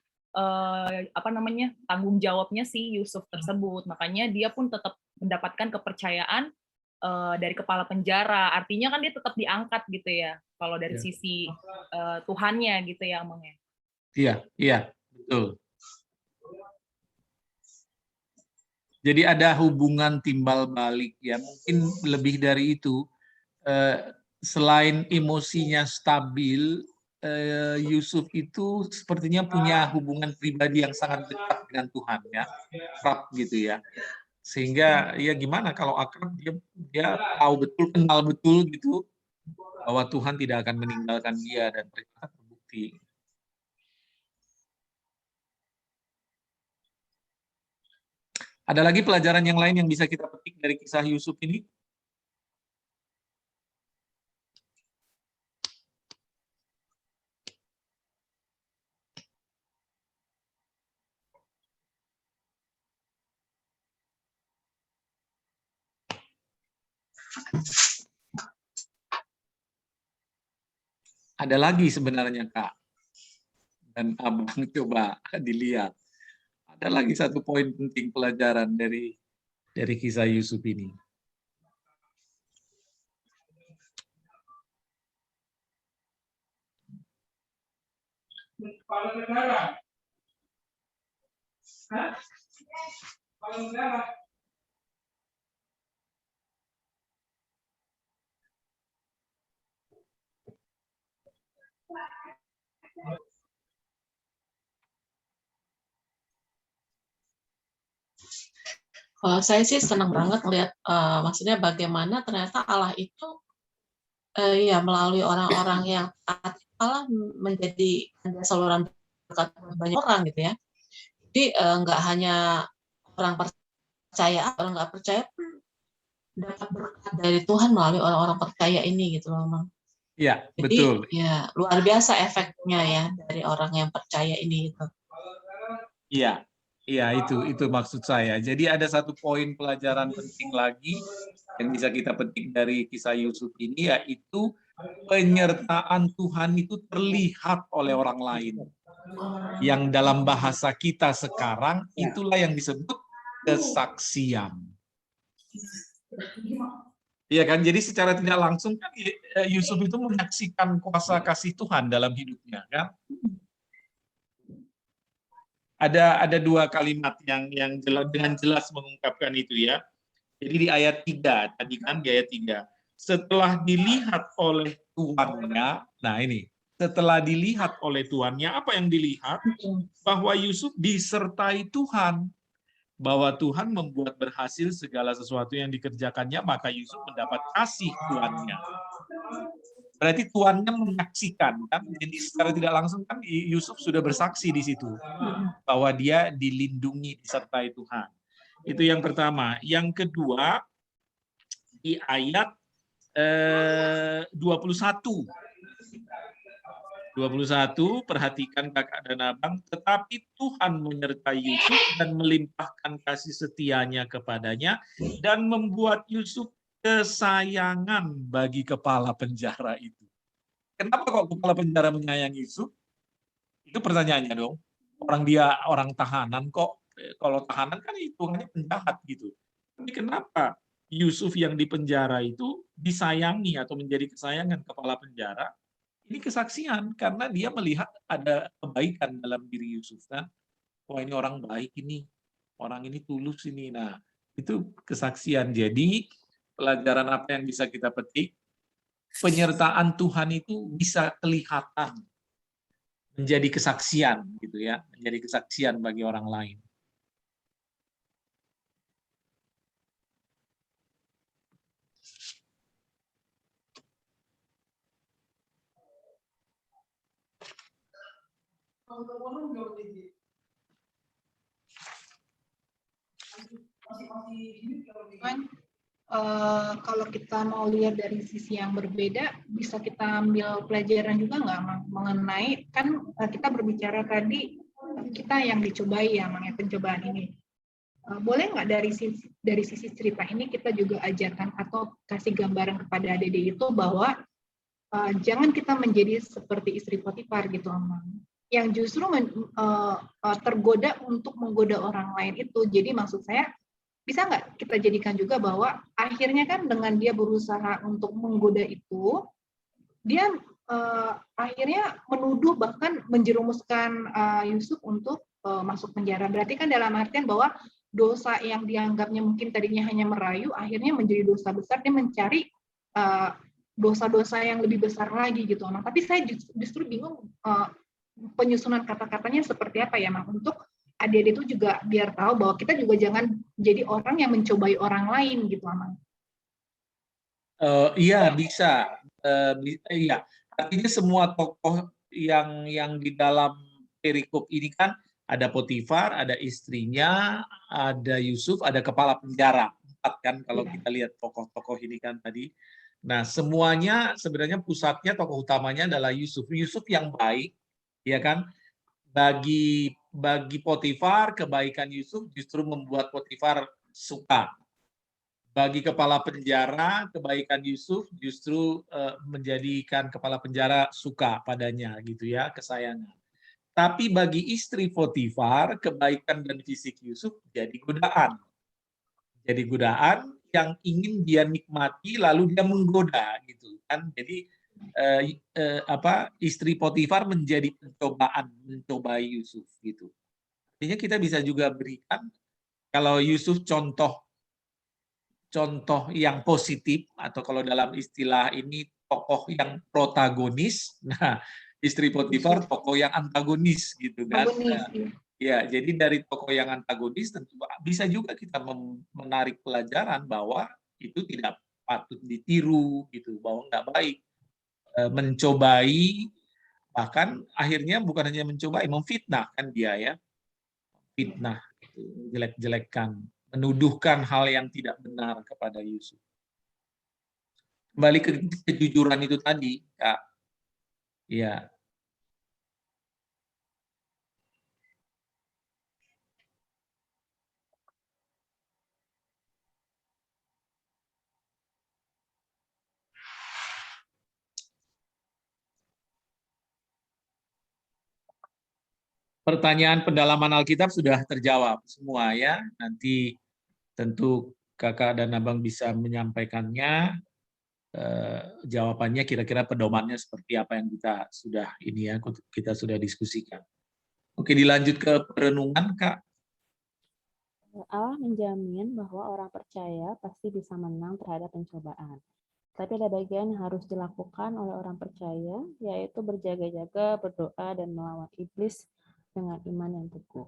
tanggung jawabnya si Yusuf tersebut. Makanya dia pun tetap mendapatkan kepercayaan dari kepala penjara. Artinya kan dia tetap diangkat gitu ya. Kalau dari sisi Tuhannya gitu ya, Amang ya. Iya, iya, betul. Jadi ada hubungan timbal balik ya. Mungkin lebih dari itu. Selain emosinya stabil, Yusuf itu sepertinya punya hubungan pribadi yang sangat dekat dengan Tuhan ya, akrab gitu ya. Sehingga ya gimana kalau akrab, dia tahu betul, kenal betul gitu bahwa Tuhan tidak akan meninggalkan dia, dan ternyata terbukti. Ada lagi pelajaran yang lain yang bisa kita petik dari kisah Yusuf ini? Ada lagi sebenarnya, Kak. Dan Abang coba dilihat. Ada lagi satu poin penting pelajaran dari kisah Yusuf ini. Kepala negara. Kepala negara. Kalau saya sih senang banget melihat, maksudnya bagaimana ternyata Allah itu ya melalui orang-orang yang taat Allah menjadi saluran berkat banyak orang gitu ya. Jadi nggak hanya orang percaya, orang nggak percaya pun dapat berkat dari Tuhan melalui orang-orang percaya ini gitu loh, Mang. Iya, Jadi betul. ya luar biasa efeknya ya dari orang yang percaya ini gitu. Iya, iya itu maksud saya. Jadi ada satu poin pelajaran penting lagi yang bisa kita petik dari kisah Yusuf ini, yaitu penyertaan Tuhan itu terlihat oleh orang lain. Yang dalam bahasa kita sekarang itulah yang disebut kesaksian. Iya kan? Jadi secara tidak langsung kan Yusuf itu menyaksikan kuasa kasih Tuhan dalam hidupnya kan? Ada dua kalimat yang dengan jelas mengungkapkan itu ya. Jadi di ayat 3, tadi kan di ayat 3. Setelah dilihat oleh tuannya, nah ini, setelah dilihat oleh tuannya, apa yang dilihat? Bahwa Yusuf disertai Tuhan. Bahwa Tuhan membuat berhasil segala sesuatu yang dikerjakannya, maka Yusuf mendapat kasih tuannya. Berarti tuannya menyaksikan, kan? Jadi secara tidak langsung kan Yusuf sudah bersaksi di situ bahwa dia dilindungi, disertai Tuhan. Itu yang pertama. Yang kedua, di ayat 21. 21, perhatikan kakak dan abang, tetapi Tuhan menyertai Yusuf dan melimpahkan kasih setianya kepadanya dan membuat Yusuf kesayangan bagi kepala penjara itu. Kenapa kok kepala penjara menyayangi Yusuf? Itu pertanyaannya dong. Dia orang tahanan kok, kalau tahanan kan hitungannya penjahat gitu. Tapi kenapa Yusuf yang di penjara itu disayangi atau menjadi kesayangan kepala penjara? Ini kesaksian karena dia melihat ada kebaikan dalam diri Yusuf kan. Wah, ini orang baik ini. Orang ini tulus ini. Nah, itu kesaksian. Jadi, pelajaran apa yang bisa kita petik? Penyertaan Tuhan itu bisa kelihatan menjadi kesaksian gitu ya, menjadi kesaksian bagi orang lain. Kalau kita mau lihat dari sisi yang berbeda, bisa kita ambil pelajaran juga nggak mengenai, kan kita berbicara tadi kita yang dicobai ya, mengenai pencobaan ini. Boleh nggak dari sisi cerita ini kita juga ajarkan atau kasih gambaran kepada adik-adik itu bahwa jangan kita menjadi seperti istri Potifar gitu, Amang, yang justru tergoda untuk menggoda orang lain itu. Jadi maksud saya, bisa nggak kita jadikan juga bahwa akhirnya kan dengan dia berusaha untuk menggoda itu, dia akhirnya menuduh bahkan menjerumuskan Yusuf untuk masuk penjara. Berarti kan dalam artian bahwa dosa yang dianggapnya mungkin tadinya hanya merayu, akhirnya menjadi dosa besar, dia mencari dosa-dosa yang lebih besar lagi gitu. Nah, tapi saya justru bingung penyusunan kata-katanya seperti apa ya, Mak, untuk adik-adik itu juga biar tahu bahwa kita juga jangan jadi orang yang mencobai orang lain gitu, Amang. Iya, bisa. Iya, artinya semua tokoh yang di dalam perikop ini kan ada Potifar, ada istrinya, ada Yusuf, ada kepala penjara. 4 kan kalau kita lihat tokoh-tokoh ini kan tadi. Nah, semuanya sebenarnya pusatnya, tokoh utamanya adalah Yusuf. Yusuf yang baik, ya kan? Bagi Potifar, kebaikan Yusuf justru membuat Potifar suka. Bagi kepala penjara, kebaikan Yusuf justru menjadikan kepala penjara suka padanya, gitu ya, kesayangan. Tapi bagi istri Potifar, kebaikan dan fisik Yusuf jadi godaan. Jadi godaan yang ingin dia nikmati lalu dia menggoda gitu kan. Jadi istri Potifar menjadi pencobaan, mencobai Yusuf gitu. Artinya kita bisa juga berikan, kalau Yusuf contoh yang positif, atau kalau dalam istilah ini tokoh yang protagonis. Nah, istri Potifar tokoh yang antagonis gitu kan. Nah, ya, jadi dari tokoh yang antagonis tentu bisa juga kita menarik pelajaran bahwa itu tidak patut ditiru gitu, bahwa nggak baik. Mencobai, bahkan akhirnya bukan hanya mencobai, memfitnah kan dia ya. Fitnah, jelek-jelekkan, menuduhkan hal yang tidak benar kepada Yusuf. Kembali ke kejujuran itu tadi, Kak. Ya. Pertanyaan pendalaman Alkitab sudah terjawab semua ya. Nanti tentu kakak dan abang bisa menyampaikannya. Jawabannya kira-kira pedomannya seperti apa yang kita sudah diskusikan. Oke, dilanjut ke perenungan, Kak. Allah menjamin bahwa orang percaya pasti bisa menang terhadap pencobaan. Tapi ada bagian yang harus dilakukan oleh orang percaya, yaitu berjaga-jaga, berdoa, dan melawan iblis dengan iman yang teguh.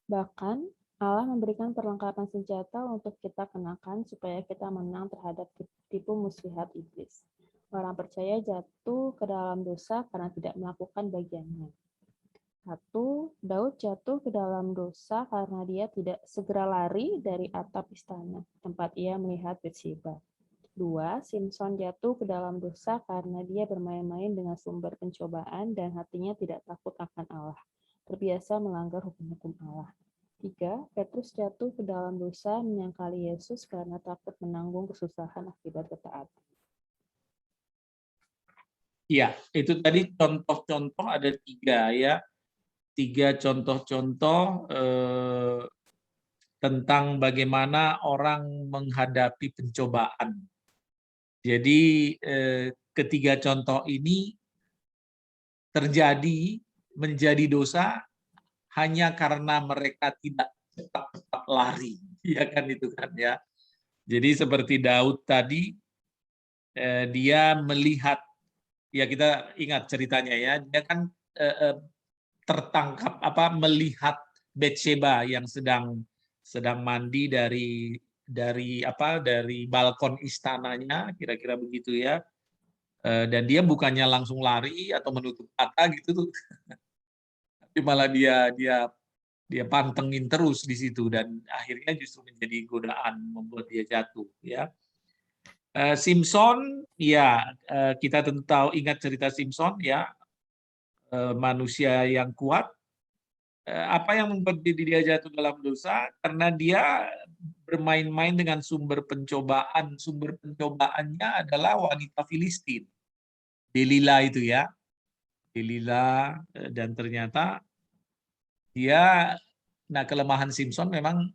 Bahkan, Allah memberikan perlengkapan senjata untuk kita kenakan supaya kita menang terhadap tipu muslihat iblis. Orang percaya jatuh ke dalam dosa karena tidak melakukan bagiannya. 1. Daud jatuh ke dalam dosa karena dia tidak segera lari dari atap istana, tempat ia melihat Bathsheba. 2. Simson jatuh ke dalam dosa karena dia bermain-main dengan sumber pencobaan dan hatinya tidak takut akan Allah, terbiasa melanggar hukum-hukum Allah. 3. Petrus jatuh ke dalam dosa menyangkali Yesus karena takut menanggung kesusahan akibat ketaatan. Ya, itu tadi contoh-contoh ada 3 ya. 3 contoh-contoh tentang bagaimana orang menghadapi pencobaan. Jadi ketiga contoh ini terjadi menjadi dosa hanya karena mereka tidak cepat-cepat lari, ya kan itu kan ya. Jadi seperti Daud tadi, dia melihat, ya kita ingat ceritanya ya, dia kan tertangkap melihat Bathsheba yang sedang mandi dari balkon istananya, kira-kira begitu ya. Dan dia bukannya langsung lari atau menutup mata gitu tuh, tapi malah dia pantengin terus di situ dan akhirnya justru menjadi godaan membuat dia jatuh ya. Simson ya, kita tentu tahu, ingat cerita Simson ya, manusia yang kuat. Apa yang membuat dia jatuh dalam dosa? Karena dia bermain-main dengan sumber pencobaan. Sumber pencobaannya adalah wanita Filistin, Delila itu ya, Delila, dan ternyata kelemahan Simson memang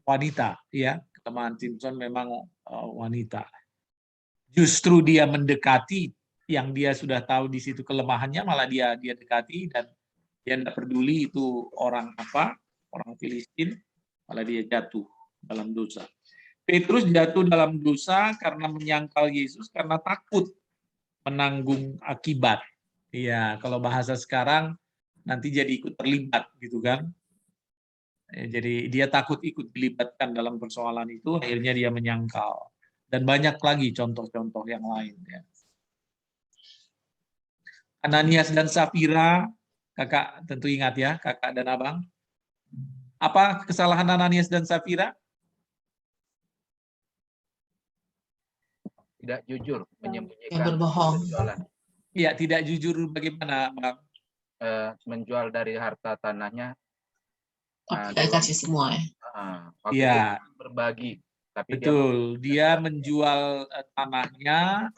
wanita ya, kelemahan Simson memang wanita. Justru dia mendekati yang dia sudah tahu di situ kelemahannya, malah dia dekati dan dia tidak peduli itu orang Filistin, malah dia jatuh dalam dosa. Petrus jatuh dalam dosa karena menyangkal Yesus, karena takut menanggung akibat. Iya, kalau bahasa sekarang nanti jadi ikut terlibat gitu kan. Jadi dia takut ikut dilibatkan dalam persoalan itu, akhirnya dia menyangkal. Dan banyak lagi contoh-contoh yang lain. Ya. Ananias dan Safira, kakak tentu ingat ya, kakak dan abang. Apa kesalahan Ananias dan Safira? Tidak jujur, menyembunyikan Yang berbohong. penjualan. Iya, tidak jujur bagaimana, Bang? Menjual dari harta tanahnya. Kasih semua ya. Waktu Iya, itu berbagi. Tapi betul. Dia menjual tanahnya,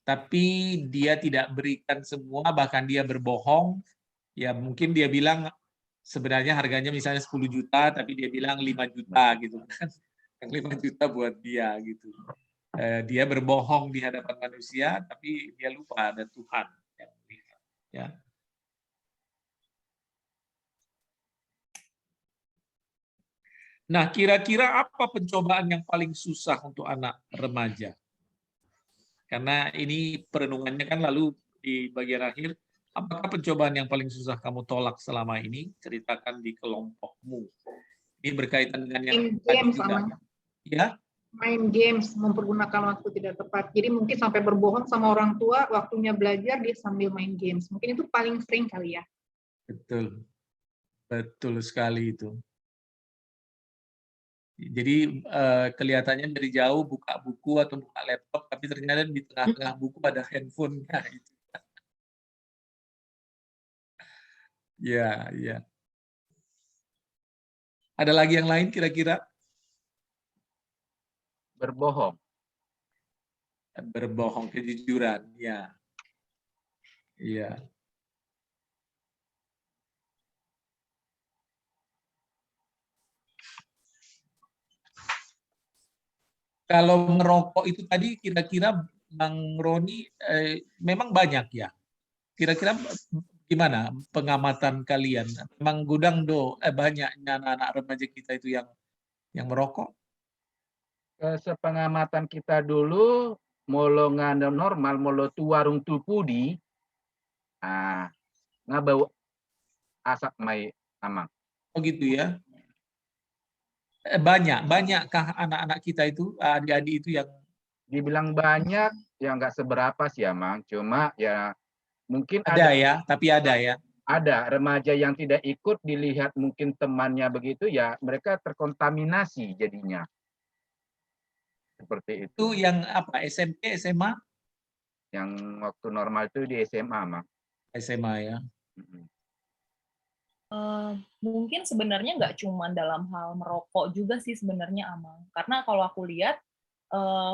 tapi dia tidak berikan semua, bahkan dia berbohong. Ya mungkin dia bilang sebenarnya harganya misalnya 10 juta, tapi dia bilang 5 juta gitu kan. Yang 5 juta buat dia gitu. Dia berbohong di hadapan manusia, tapi dia lupa ada Tuhan yang melihat. Ya. Nah, kira-kira apa pencobaan yang paling susah untuk anak remaja? Karena ini perenungannya kan lalu di bagian akhir, apakah pencobaan yang paling susah kamu tolak selama ini? Ceritakan di kelompokmu. Ini berkaitan dengan yang tadi juga. Ya? Main games, mempergunakan waktu tidak tepat. Jadi mungkin sampai berbohong sama orang tua, waktunya belajar dia sambil main games. Mungkin itu paling sering kali ya. Betul. Betul sekali itu. Jadi kelihatannya dari jauh buka buku atau buka laptop, tapi ternyata di tengah-tengah buku ada handphonenya. Ya, ya. Ada lagi yang lain kira-kira? berbohong. Berbohong, kejujuran, ya. Iya. Kalau merokok itu tadi kira-kira Bang Roni memang banyak ya. Kira-kira Gimana pengamatan kalian? Memang gudang banyaknya anak-anak remaja kita itu yang merokok? Sepengamatan kita dulu, molo ngana normal, molo tu warung tupudi, ngabau asap mai amang. Oh gitu ya. Banyakkah anak-anak kita itu, adik-adik itu yang Dibilang banyak, ya nggak seberapa sih amang. Cuma ya mungkin ada ya, tapi ada ya. ada remaja yang tidak ikut, dilihat mungkin temannya begitu, ya mereka terkontaminasi jadinya. Seperti itu. Itu yang apa, SMP, SMA? Yang waktu normal itu di SMA, Mak. SMA ya. Mungkin sebenarnya nggak cuma dalam hal merokok juga sih sebenarnya, Amang. Karena kalau aku lihat,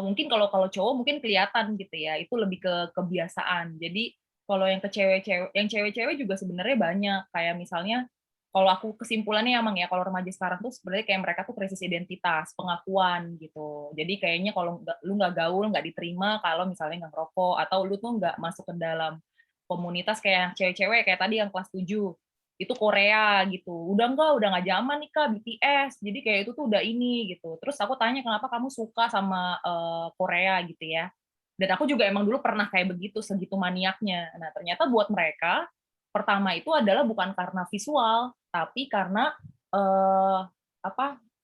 mungkin kalau cowok mungkin kelihatan gitu ya, itu lebih ke kebiasaan. Jadi kalau yang cewek-cewek juga sebenarnya banyak. Kayak misalnya, kalau aku kesimpulannya Amang ya, kalau remaja sekarang tuh sebenarnya kayak mereka tuh krisis identitas, pengakuan gitu. Jadi kayaknya kalau lu nggak gaul, nggak diterima kalau misalnya nggak ngerokok, atau lu tuh nggak masuk ke dalam komunitas kayak cewek-cewek kayak tadi yang kelas 7 itu Korea gitu, udah nggak zaman nih Kak BTS, jadi kayak itu tuh udah ini gitu. Terus aku tanya kenapa kamu suka sama Korea gitu ya, dan aku juga emang dulu pernah kayak begitu, segitu maniaknya. Nah ternyata buat mereka pertama itu adalah bukan karena visual, tapi karena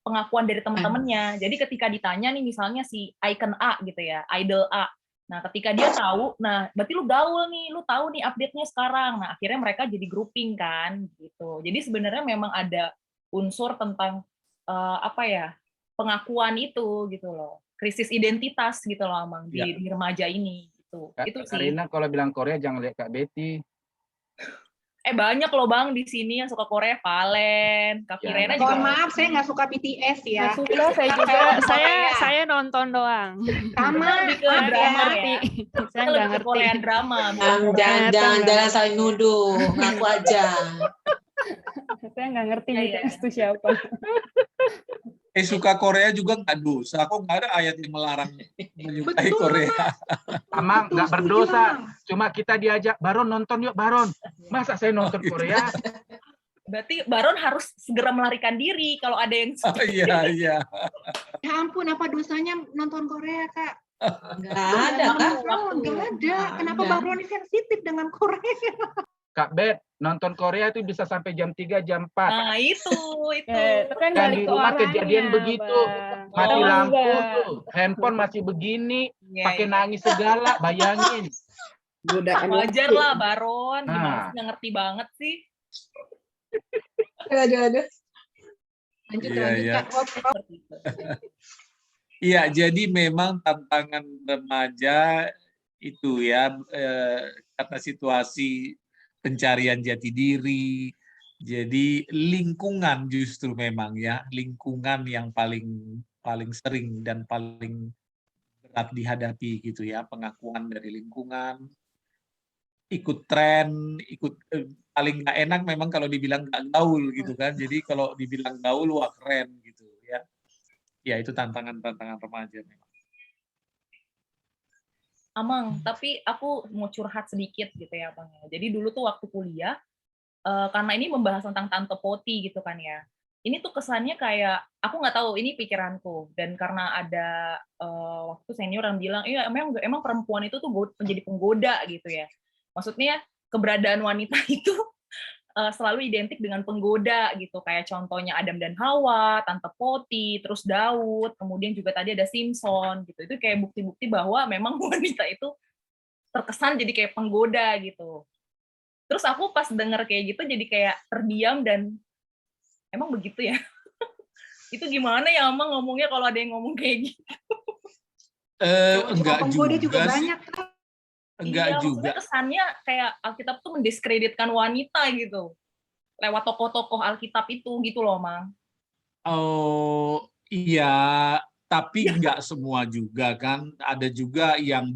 pengakuan dari teman-temannya. Jadi ketika ditanya nih misalnya si icon A gitu ya, idol A, nah, ketika dia tahu, nah berarti lu gaul nih, lu tahu nih update-nya sekarang. Nah, akhirnya mereka jadi grouping kan, gitu. Jadi sebenarnya memang ada unsur tentang pengakuan itu gitu loh, krisis identitas gitu loh, Amang, di remaja ini. Gitu. Itu sih. Karina kalau bilang Korea jangan lihat Kak Betty. Banyak loh Bang di sini yang suka Korea, Valen, Kak Kirena juga. Mohon maaf, saya nggak suka BTS ya. Nggak suka, saya juga. Saya nonton doang. Sama lebih ke drama ya. Saya nggak ngerti. Korean drama. Jangan saling nuduh, ngaku aja. Saya nggak ngerti BTS itu siapa. Suka Korea juga nggak dosa, kok nggak ada ayat yang melarang menyukai Korea. Amang nggak berdosa, cuma kita diajak, Baron nonton yuk Baron. Masa saya nonton Korea? Berarti Baron harus segera melarikan diri kalau ada yang Iya. Ya ampun, apa dosanya nonton Korea, Kak? Nggak ada, Kak. Nggak ada. Kenapa Baron ini sensitif dengan Korea? Kak Bet, nonton Korea itu bisa sampai jam 3, jam 4. Nah, itu. Kan Dan di rumah kejadian begitu. Mati lampu tuh, handphone masih begini, pakai nangis segala, bayangin. Wajar lah Baron, gimana sih, nggak ngerti banget sih. Aduh. Lanjut, Kak. Iya, jadi memang tantangan remaja itu ya, karena situasi pencarian jati diri, jadi lingkungan justru memang ya, lingkungan yang paling sering dan paling berat dihadapi gitu ya, pengakuan dari lingkungan, ikut tren, paling nggak enak memang kalau dibilang nggak gaul gitu kan, jadi kalau dibilang gaul wah keren gitu ya. Ya itu tantangan remaja memang. Amang, tapi aku mau curhat sedikit gitu ya, Bang. Jadi dulu tuh waktu kuliah, karena ini membahas tentang Tante Poti gitu kan ya. Ini tuh kesannya kayak, aku nggak tahu, ini pikiranku. Dan karena ada waktu senior yang bilang, iya emang perempuan itu tuh menjadi penggoda gitu ya. Maksudnya keberadaan wanita itu selalu identik dengan penggoda gitu, kayak contohnya Adam dan Hawa, Tante Poti, terus Daud, kemudian juga tadi ada Simpson gitu. Itu kayak bukti-bukti bahwa memang wanita itu terkesan jadi kayak penggoda gitu. Terus aku pas denger kayak gitu jadi kayak terdiam dan emang begitu ya. Itu gimana ya Amang ngomongnya kalau ada yang ngomong kayak gitu? Enggak juga banyak. Enggak juga. Kesannya kayak Alkitab tuh mendiskreditkan wanita gitu. Lewat tokoh-tokoh Alkitab itu gitu loh, Mang. Oh, iya, tapi enggak semua juga kan. Ada juga yang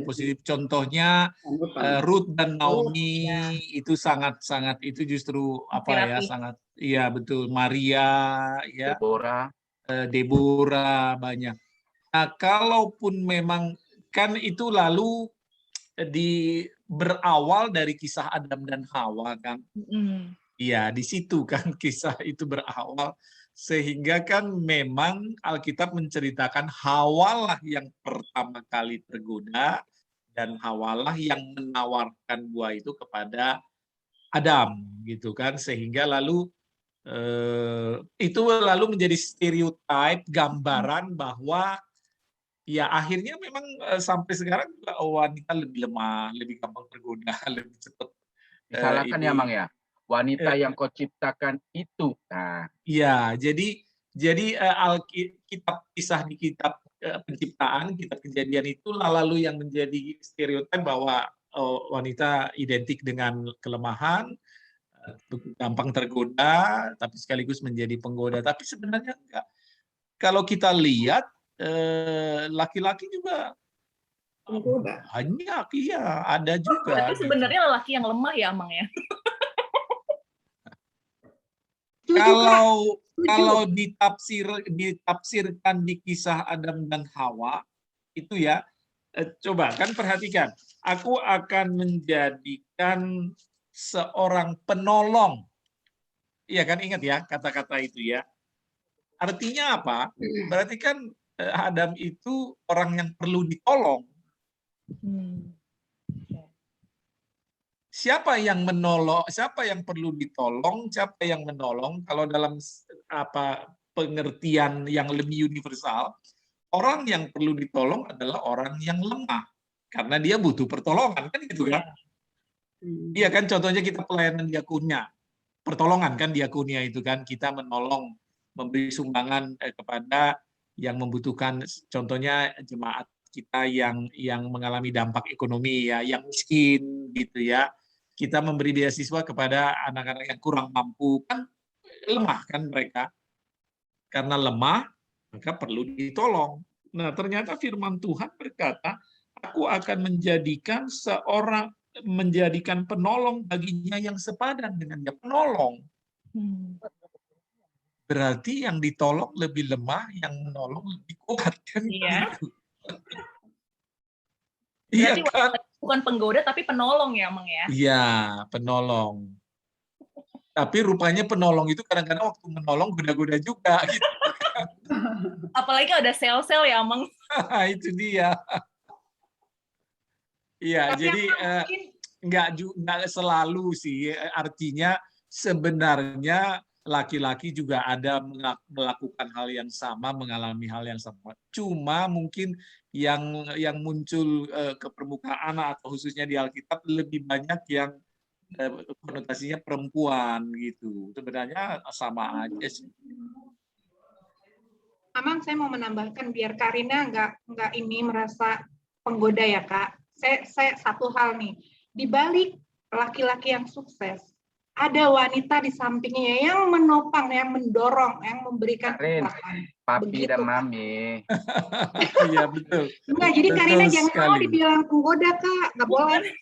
positif. Contohnya Ruth dan Naomi itu sangat itu justru sangat betul. Maria ya. Deborah banyak. Nah, kalaupun memang kan itu lalu berawal dari kisah Adam dan Hawa kan. Mm. Iya, di situ kan kisah itu berawal. Sehingga kan memang Alkitab menceritakan Hawalah yang pertama kali tergoda dan Hawalah yang menawarkan buah itu kepada Adam gitu kan. Sehingga lalu itu lalu menjadi stereotip gambaran bahwa ya akhirnya memang sampai sekarang wanita lebih lemah, lebih gampang tergoda, lebih cepat Disalahkan ya, ini. Mang ya. Wanita yang kau ciptakan itu. Nah, Iya, jadi kitab kisah di kitab penciptaan, kitab kejadian itu lalu yang menjadi stereotip bahwa wanita identik dengan kelemahan, gampang tergoda, tapi sekaligus menjadi penggoda. Tapi sebenarnya enggak. Kalau kita lihat laki-laki juga Penggoda. banyak, iya ada juga. Berarti gitu. sebenarnya lelaki yang lemah ya, Mang ya? Kalau ditafsirkan di kisah Adam dan Hawa itu ya, coba kan perhatikan, aku akan menjadikan seorang penolong. Iya kan, ingat ya kata-kata itu ya. Artinya apa? Berarti kan Adam itu orang yang perlu ditolong. Siapa yang menolong? Siapa yang perlu ditolong? Siapa yang menolong? Kalau dalam pengertian yang lebih universal, orang yang perlu ditolong adalah orang yang lemah karena dia butuh pertolongan, kan gitu kan? Iya kan, contohnya kita pelayanan diakonia, pertolongan kan diakonia itu kan, kita menolong, memberi sumbangan kepada yang membutuhkan, contohnya jemaat kita yang mengalami dampak ekonomi ya, yang miskin gitu ya. Kita memberi beasiswa kepada anak-anak yang kurang mampu, kan lemah kan mereka. Karena lemah, maka perlu ditolong. Nah, ternyata firman Tuhan berkata, aku akan menjadikan penolong baginya yang sepadan dengan dia. Penolong. Berarti yang ditolong lebih lemah, yang menolong lebih kuat. Kan Iya. gitu. Iya kan? Bukan penggoda, tapi penolong ya, Mang ya? Iya, penolong. Tapi rupanya penolong itu kadang-kadang waktu menolong goda-goda juga. Gitu. Apalagi ada sel-sel ya, Mang. Itu dia. Iya, Tapi jadi nggak selalu sih. Artinya sebenarnya laki-laki juga ada melakukan hal yang sama, mengalami hal yang sama. Cuma mungkin yang muncul ke permukaan atau khususnya di Alkitab lebih banyak yang konotasinya perempuan gitu. Sebenarnya sama aja sih. Amang, saya mau menambahkan biar Karina nggak ini merasa penggoda ya Kak. Saya satu hal nih, di balik laki-laki yang sukses, ada wanita di sampingnya yang menopang, yang mendorong, yang memberikan kekuatan. Papi Begitu, dan Kak. Mami. Iya betul. Enggak, jadi Betul Karina jangan sekali. mau dibilang penggoda Kak, nggak boleh.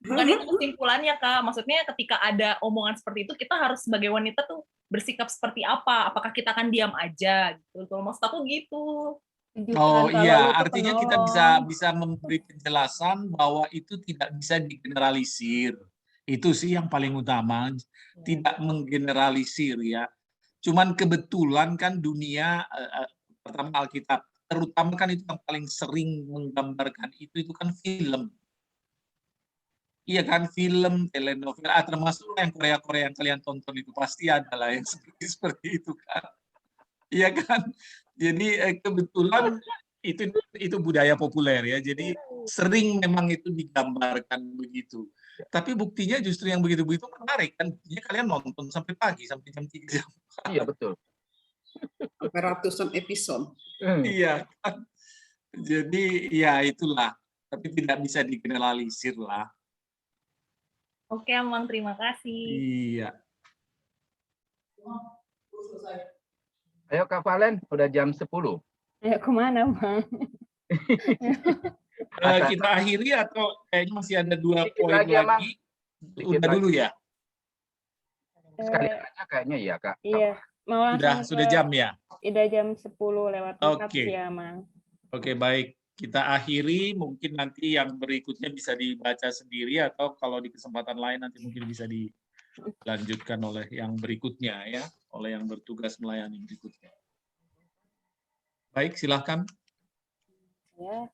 Bukan itu kesimpulannya, Kak. Maksudnya ketika ada omongan seperti itu, kita harus sebagai wanita tuh bersikap seperti apa? Apakah kita akan diam aja? Gitu. Maksud aku gitu. Oh iya, artinya kita bisa memberi penjelasan bahwa itu tidak bisa digeneralisir. Itu sih yang paling utama, tidak menggeneralisir ya. Cuman kebetulan kan dunia pertama Alkitab, terutama kan itu yang paling sering menggambarkan itu kan film. Iya kan, film, telenovel, termasuk yang Korea-Korea yang kalian tonton itu pasti adalah yang seperti itu kan. Iya kan? Jadi kebetulan itu budaya populer ya. Jadi sering memang itu digambarkan begitu. Tapi buktinya justru yang begitu-begitu menarik kan. Buktinya kalian nonton sampai pagi, sampai jam 3 jam. Iya, betul. Sampai ratusan episode. Iya kan. Jadi ya itulah. Tapi tidak bisa digeneralisir lah. Oke, Amang, terima kasih. Iya. Ayo Kak Valen, udah jam 10. Ayo kemana, Bang? Kita akhiri atau kayaknya masih ada 2 Dikit poin lagi? Udah dulu ya? Sekali aja kayaknya ya, Kak. Iya, mau langsung Sudah jam ya? Udah jam 10 lewat 4 Oke. ya, Mang. Oke, baik. kita akhiri, mungkin nanti yang berikutnya bisa dibaca sendiri atau kalau di kesempatan lain nanti mungkin bisa dilanjutkan oleh yang berikutnya ya, oleh yang bertugas melayani berikutnya. Baik, silahkan. Ya,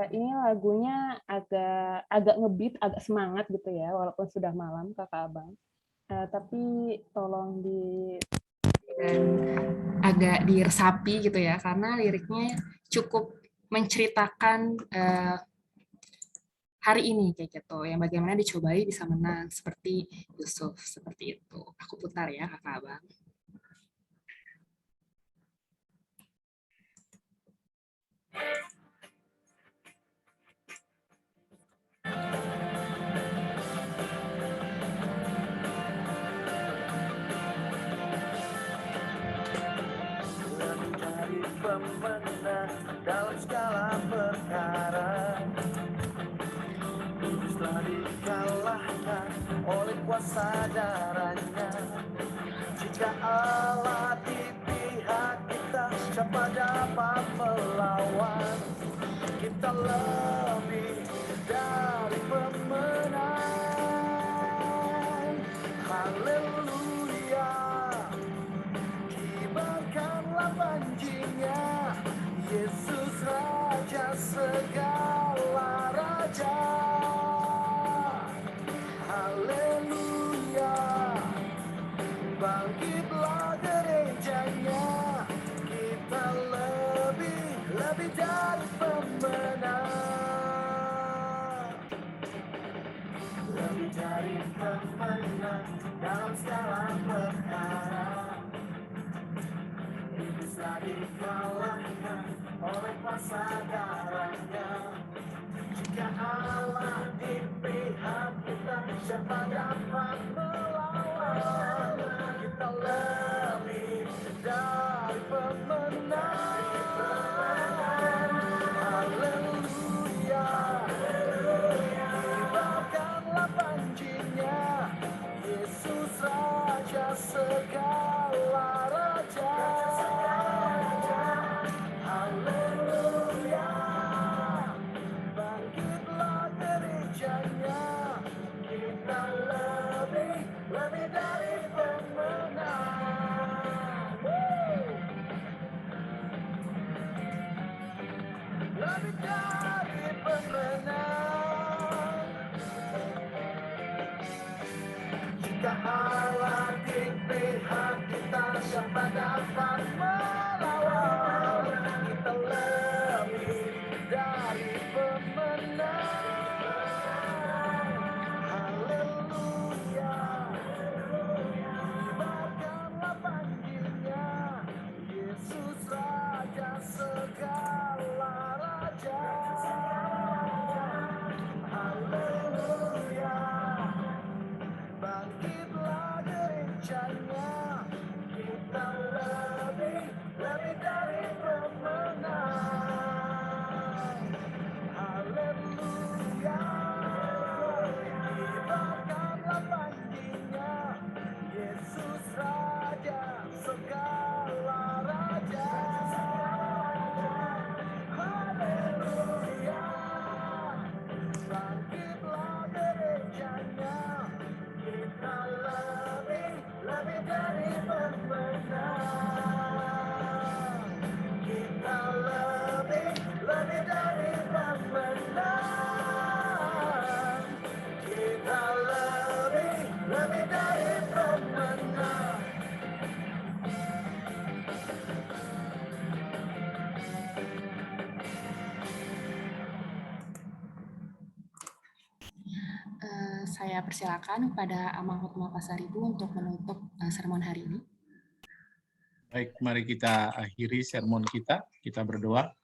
ini lagunya agak ngebeat, agak semangat gitu ya, walaupun sudah malam, Kakak Abang. Tapi tolong dan agak diresapi gitu ya, karena liriknya cukup menceritakan hari ini kayak gitu, yang bagaimana dicobai bisa menang seperti Yusuf, seperti itu. Aku putar ya, Kakak Abang. Dari pemenang dalam segala perkara, Iblis telah dikalahkan oleh kuasa darahnya. Jika Allah di pihak kita, siapa dapat melawan? Kita lebih dari pemenang. Haleluya. Kibarkanlah banjinya, Yesus Raja segala raja. Haleluya. Bangkitlah gerejanya, kita lebih dari pemenang. Lebih dari pemenang dalam segala perkara. Iblis telah dikalahkan oleh kuasa darahnya. Jika Allah di pihak kita, siapa dapat melawan? Kita lebih dari pemenang. Haleluya. Kibarkanlah banjinya, Yesus Raja segala raja. Haleluya. Bangkitlah gerejanya, kita lebih dari pemenang. Lebih dari pemenang. Jika Allah di pihak kita, siapa dapat melawan? Kita lebih dari pemenang. Haleluya. Kibarkanlah banjinya, Yesus Raja segala raja. Haleluya. Bangkitlah gerejanya, kita lebih dari pemenang. Haleluya. Kibarkanlah banjinya, Yesus Raja segala raja. Haleluya. Bangkitlah gerejanya, kita lebih dari pemenang. Kita lebih dari pemenang. Kita lebih dari pemenang. Saya persilakan kepada Amang Hotma Pasaribu untuk menutup sermon hari ini. Baik, mari kita akhiri sermon kita berdoa.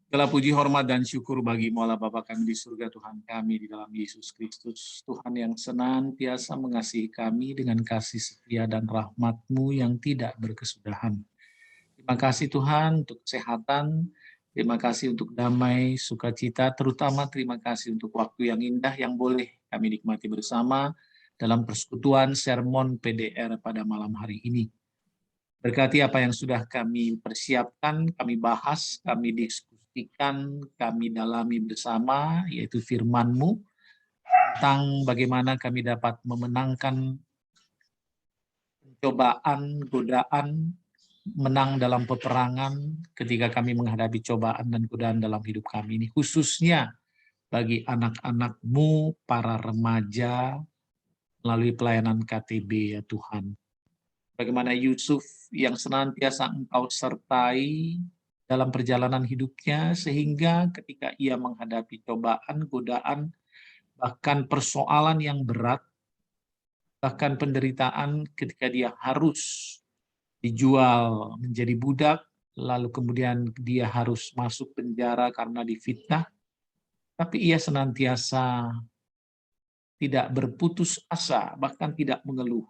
Segala puji, hormat, dan syukur bagi Allah Bapa kami di surga, Tuhan kami di dalam Yesus Kristus, Tuhan yang senantiasa mengasihi kami dengan kasih setia dan rahmat-Mu yang tidak berkesudahan. Terima kasih Tuhan untuk kesehatan, terima kasih untuk damai, sukacita, terutama terima kasih untuk waktu yang indah yang boleh kami nikmati bersama dalam persekutuan sermon PDR pada malam hari ini. Berkati apa yang sudah kami persiapkan, kami bahas, kami diskusikan, kami dalami bersama, yaitu firman-Mu, tentang bagaimana kami dapat memenangkan cobaan, godaan, menang dalam peperangan ketika kami menghadapi cobaan dan godaan dalam hidup kami ini. Khususnya bagi anak-anak-Mu, para remaja, melalui pelayanan KTB ya Tuhan. Bagaimana Yusuf yang senantiasa Engkau sertai dalam perjalanan hidupnya, sehingga ketika ia menghadapi cobaan, godaan, bahkan persoalan yang berat, bahkan penderitaan ketika dia harus dijual menjadi budak, lalu kemudian dia harus masuk penjara karena difitnah, tapi ia senantiasa tidak berputus asa, bahkan tidak mengeluh.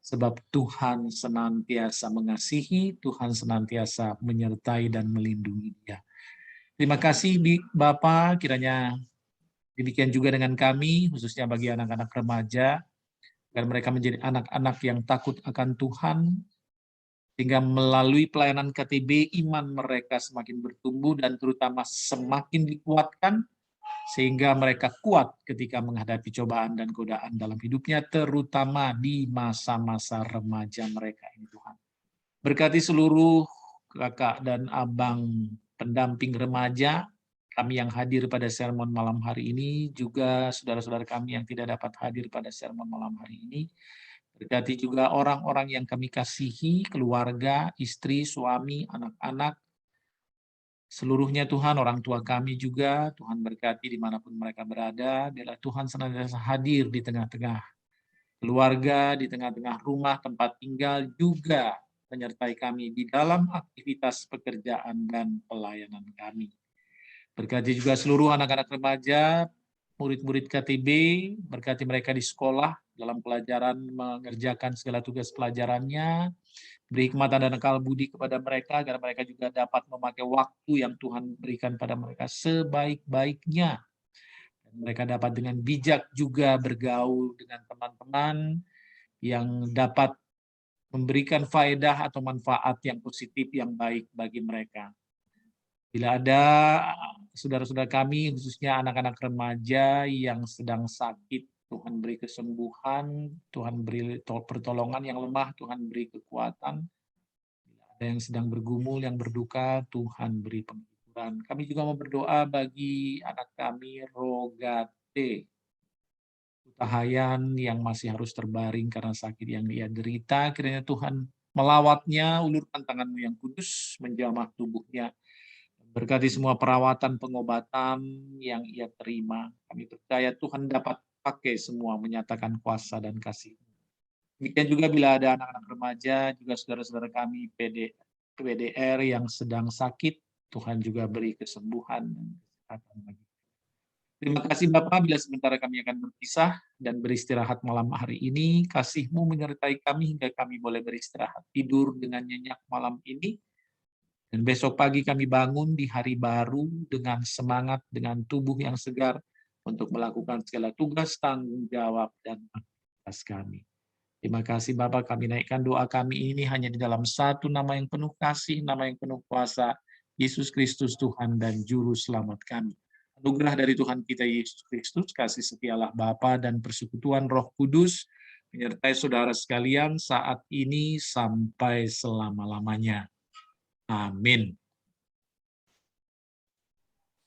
Sebab Tuhan senantiasa mengasihi, Tuhan senantiasa menyertai dan melindungi dia. Terima kasih Bapak, kiranya demikian juga dengan kami, khususnya bagi anak-anak remaja, agar mereka menjadi anak-anak yang takut akan Tuhan, sehingga melalui pelayanan KTB, iman mereka semakin bertumbuh dan terutama semakin dikuatkan, sehingga mereka kuat ketika menghadapi cobaan dan godaan dalam hidupnya, terutama di masa-masa remaja mereka ini Tuhan. Berkati seluruh kakak dan abang pendamping remaja, kami yang hadir pada sermon malam hari ini, juga saudara-saudara kami yang tidak dapat hadir pada sermon malam hari ini. Berkati juga orang-orang yang kami kasihi, keluarga, istri, suami, anak-anak, seluruhnya Tuhan, orang tua kami juga, Tuhan berkati dimanapun mereka berada, biarlah Tuhan senantiasa hadir di tengah-tengah keluarga, di tengah-tengah rumah, tempat tinggal, juga menyertai kami di dalam aktivitas pekerjaan dan pelayanan kami. Berkati juga seluruh anak-anak remaja, murid-murid KTB, berkati mereka di sekolah, dalam pelajaran mengerjakan segala tugas pelajarannya, beri hikmatan dan akal budi kepada mereka, agar mereka juga dapat memakai waktu yang Tuhan berikan pada mereka sebaik-baiknya. Dan mereka dapat dengan bijak juga bergaul dengan teman-teman yang dapat memberikan faedah atau manfaat yang positif, yang baik bagi mereka. Bila ada saudara-saudara kami, khususnya anak-anak remaja yang sedang sakit, Tuhan beri kesembuhan, Tuhan beri pertolongan, yang lemah Tuhan beri kekuatan. Ada yang sedang bergumul, yang berduka, Tuhan beri penghiburan. Kami juga mau berdoa bagi anak kami, Rogate Utahayan, yang masih harus terbaring karena sakit yang ia derita. Kiranya Tuhan melawatnya, ulurkan tangan-Mu yang kudus, menjamah tubuhnya. Berkati semua perawatan, pengobatan yang ia terima. Kami percaya Tuhan dapat pakai semua, menyatakan kuasa dan kasih. Demikian juga bila ada anak-anak remaja, juga saudara-saudara kami PDR yang sedang sakit, Tuhan juga beri kesembuhan dan kesehatan bagi. Terima kasih Bapak, bila sementara kami akan berpisah dan beristirahat malam hari ini, kasih-Mu menyertai kami hingga kami boleh beristirahat, tidur dengan nyenyak malam ini. Dan besok pagi kami bangun di hari baru dengan semangat, dengan tubuh yang segar untuk melakukan segala tugas, tanggung jawab, dan aktivitas kami. Terima kasih Bapak, kami naikkan doa kami ini hanya di dalam satu nama yang penuh kasih, nama yang penuh kuasa, Yesus Kristus Tuhan dan Juru Selamat kami. Anugerah dari Tuhan kita Yesus Kristus, kasih setia Allah Bapa dan persekutuan Roh Kudus, menyertai saudara sekalian saat ini sampai selama-lamanya. Amin.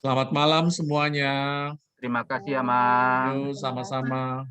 Selamat malam semuanya. Terima kasih, Amang. Yuk, sama-sama.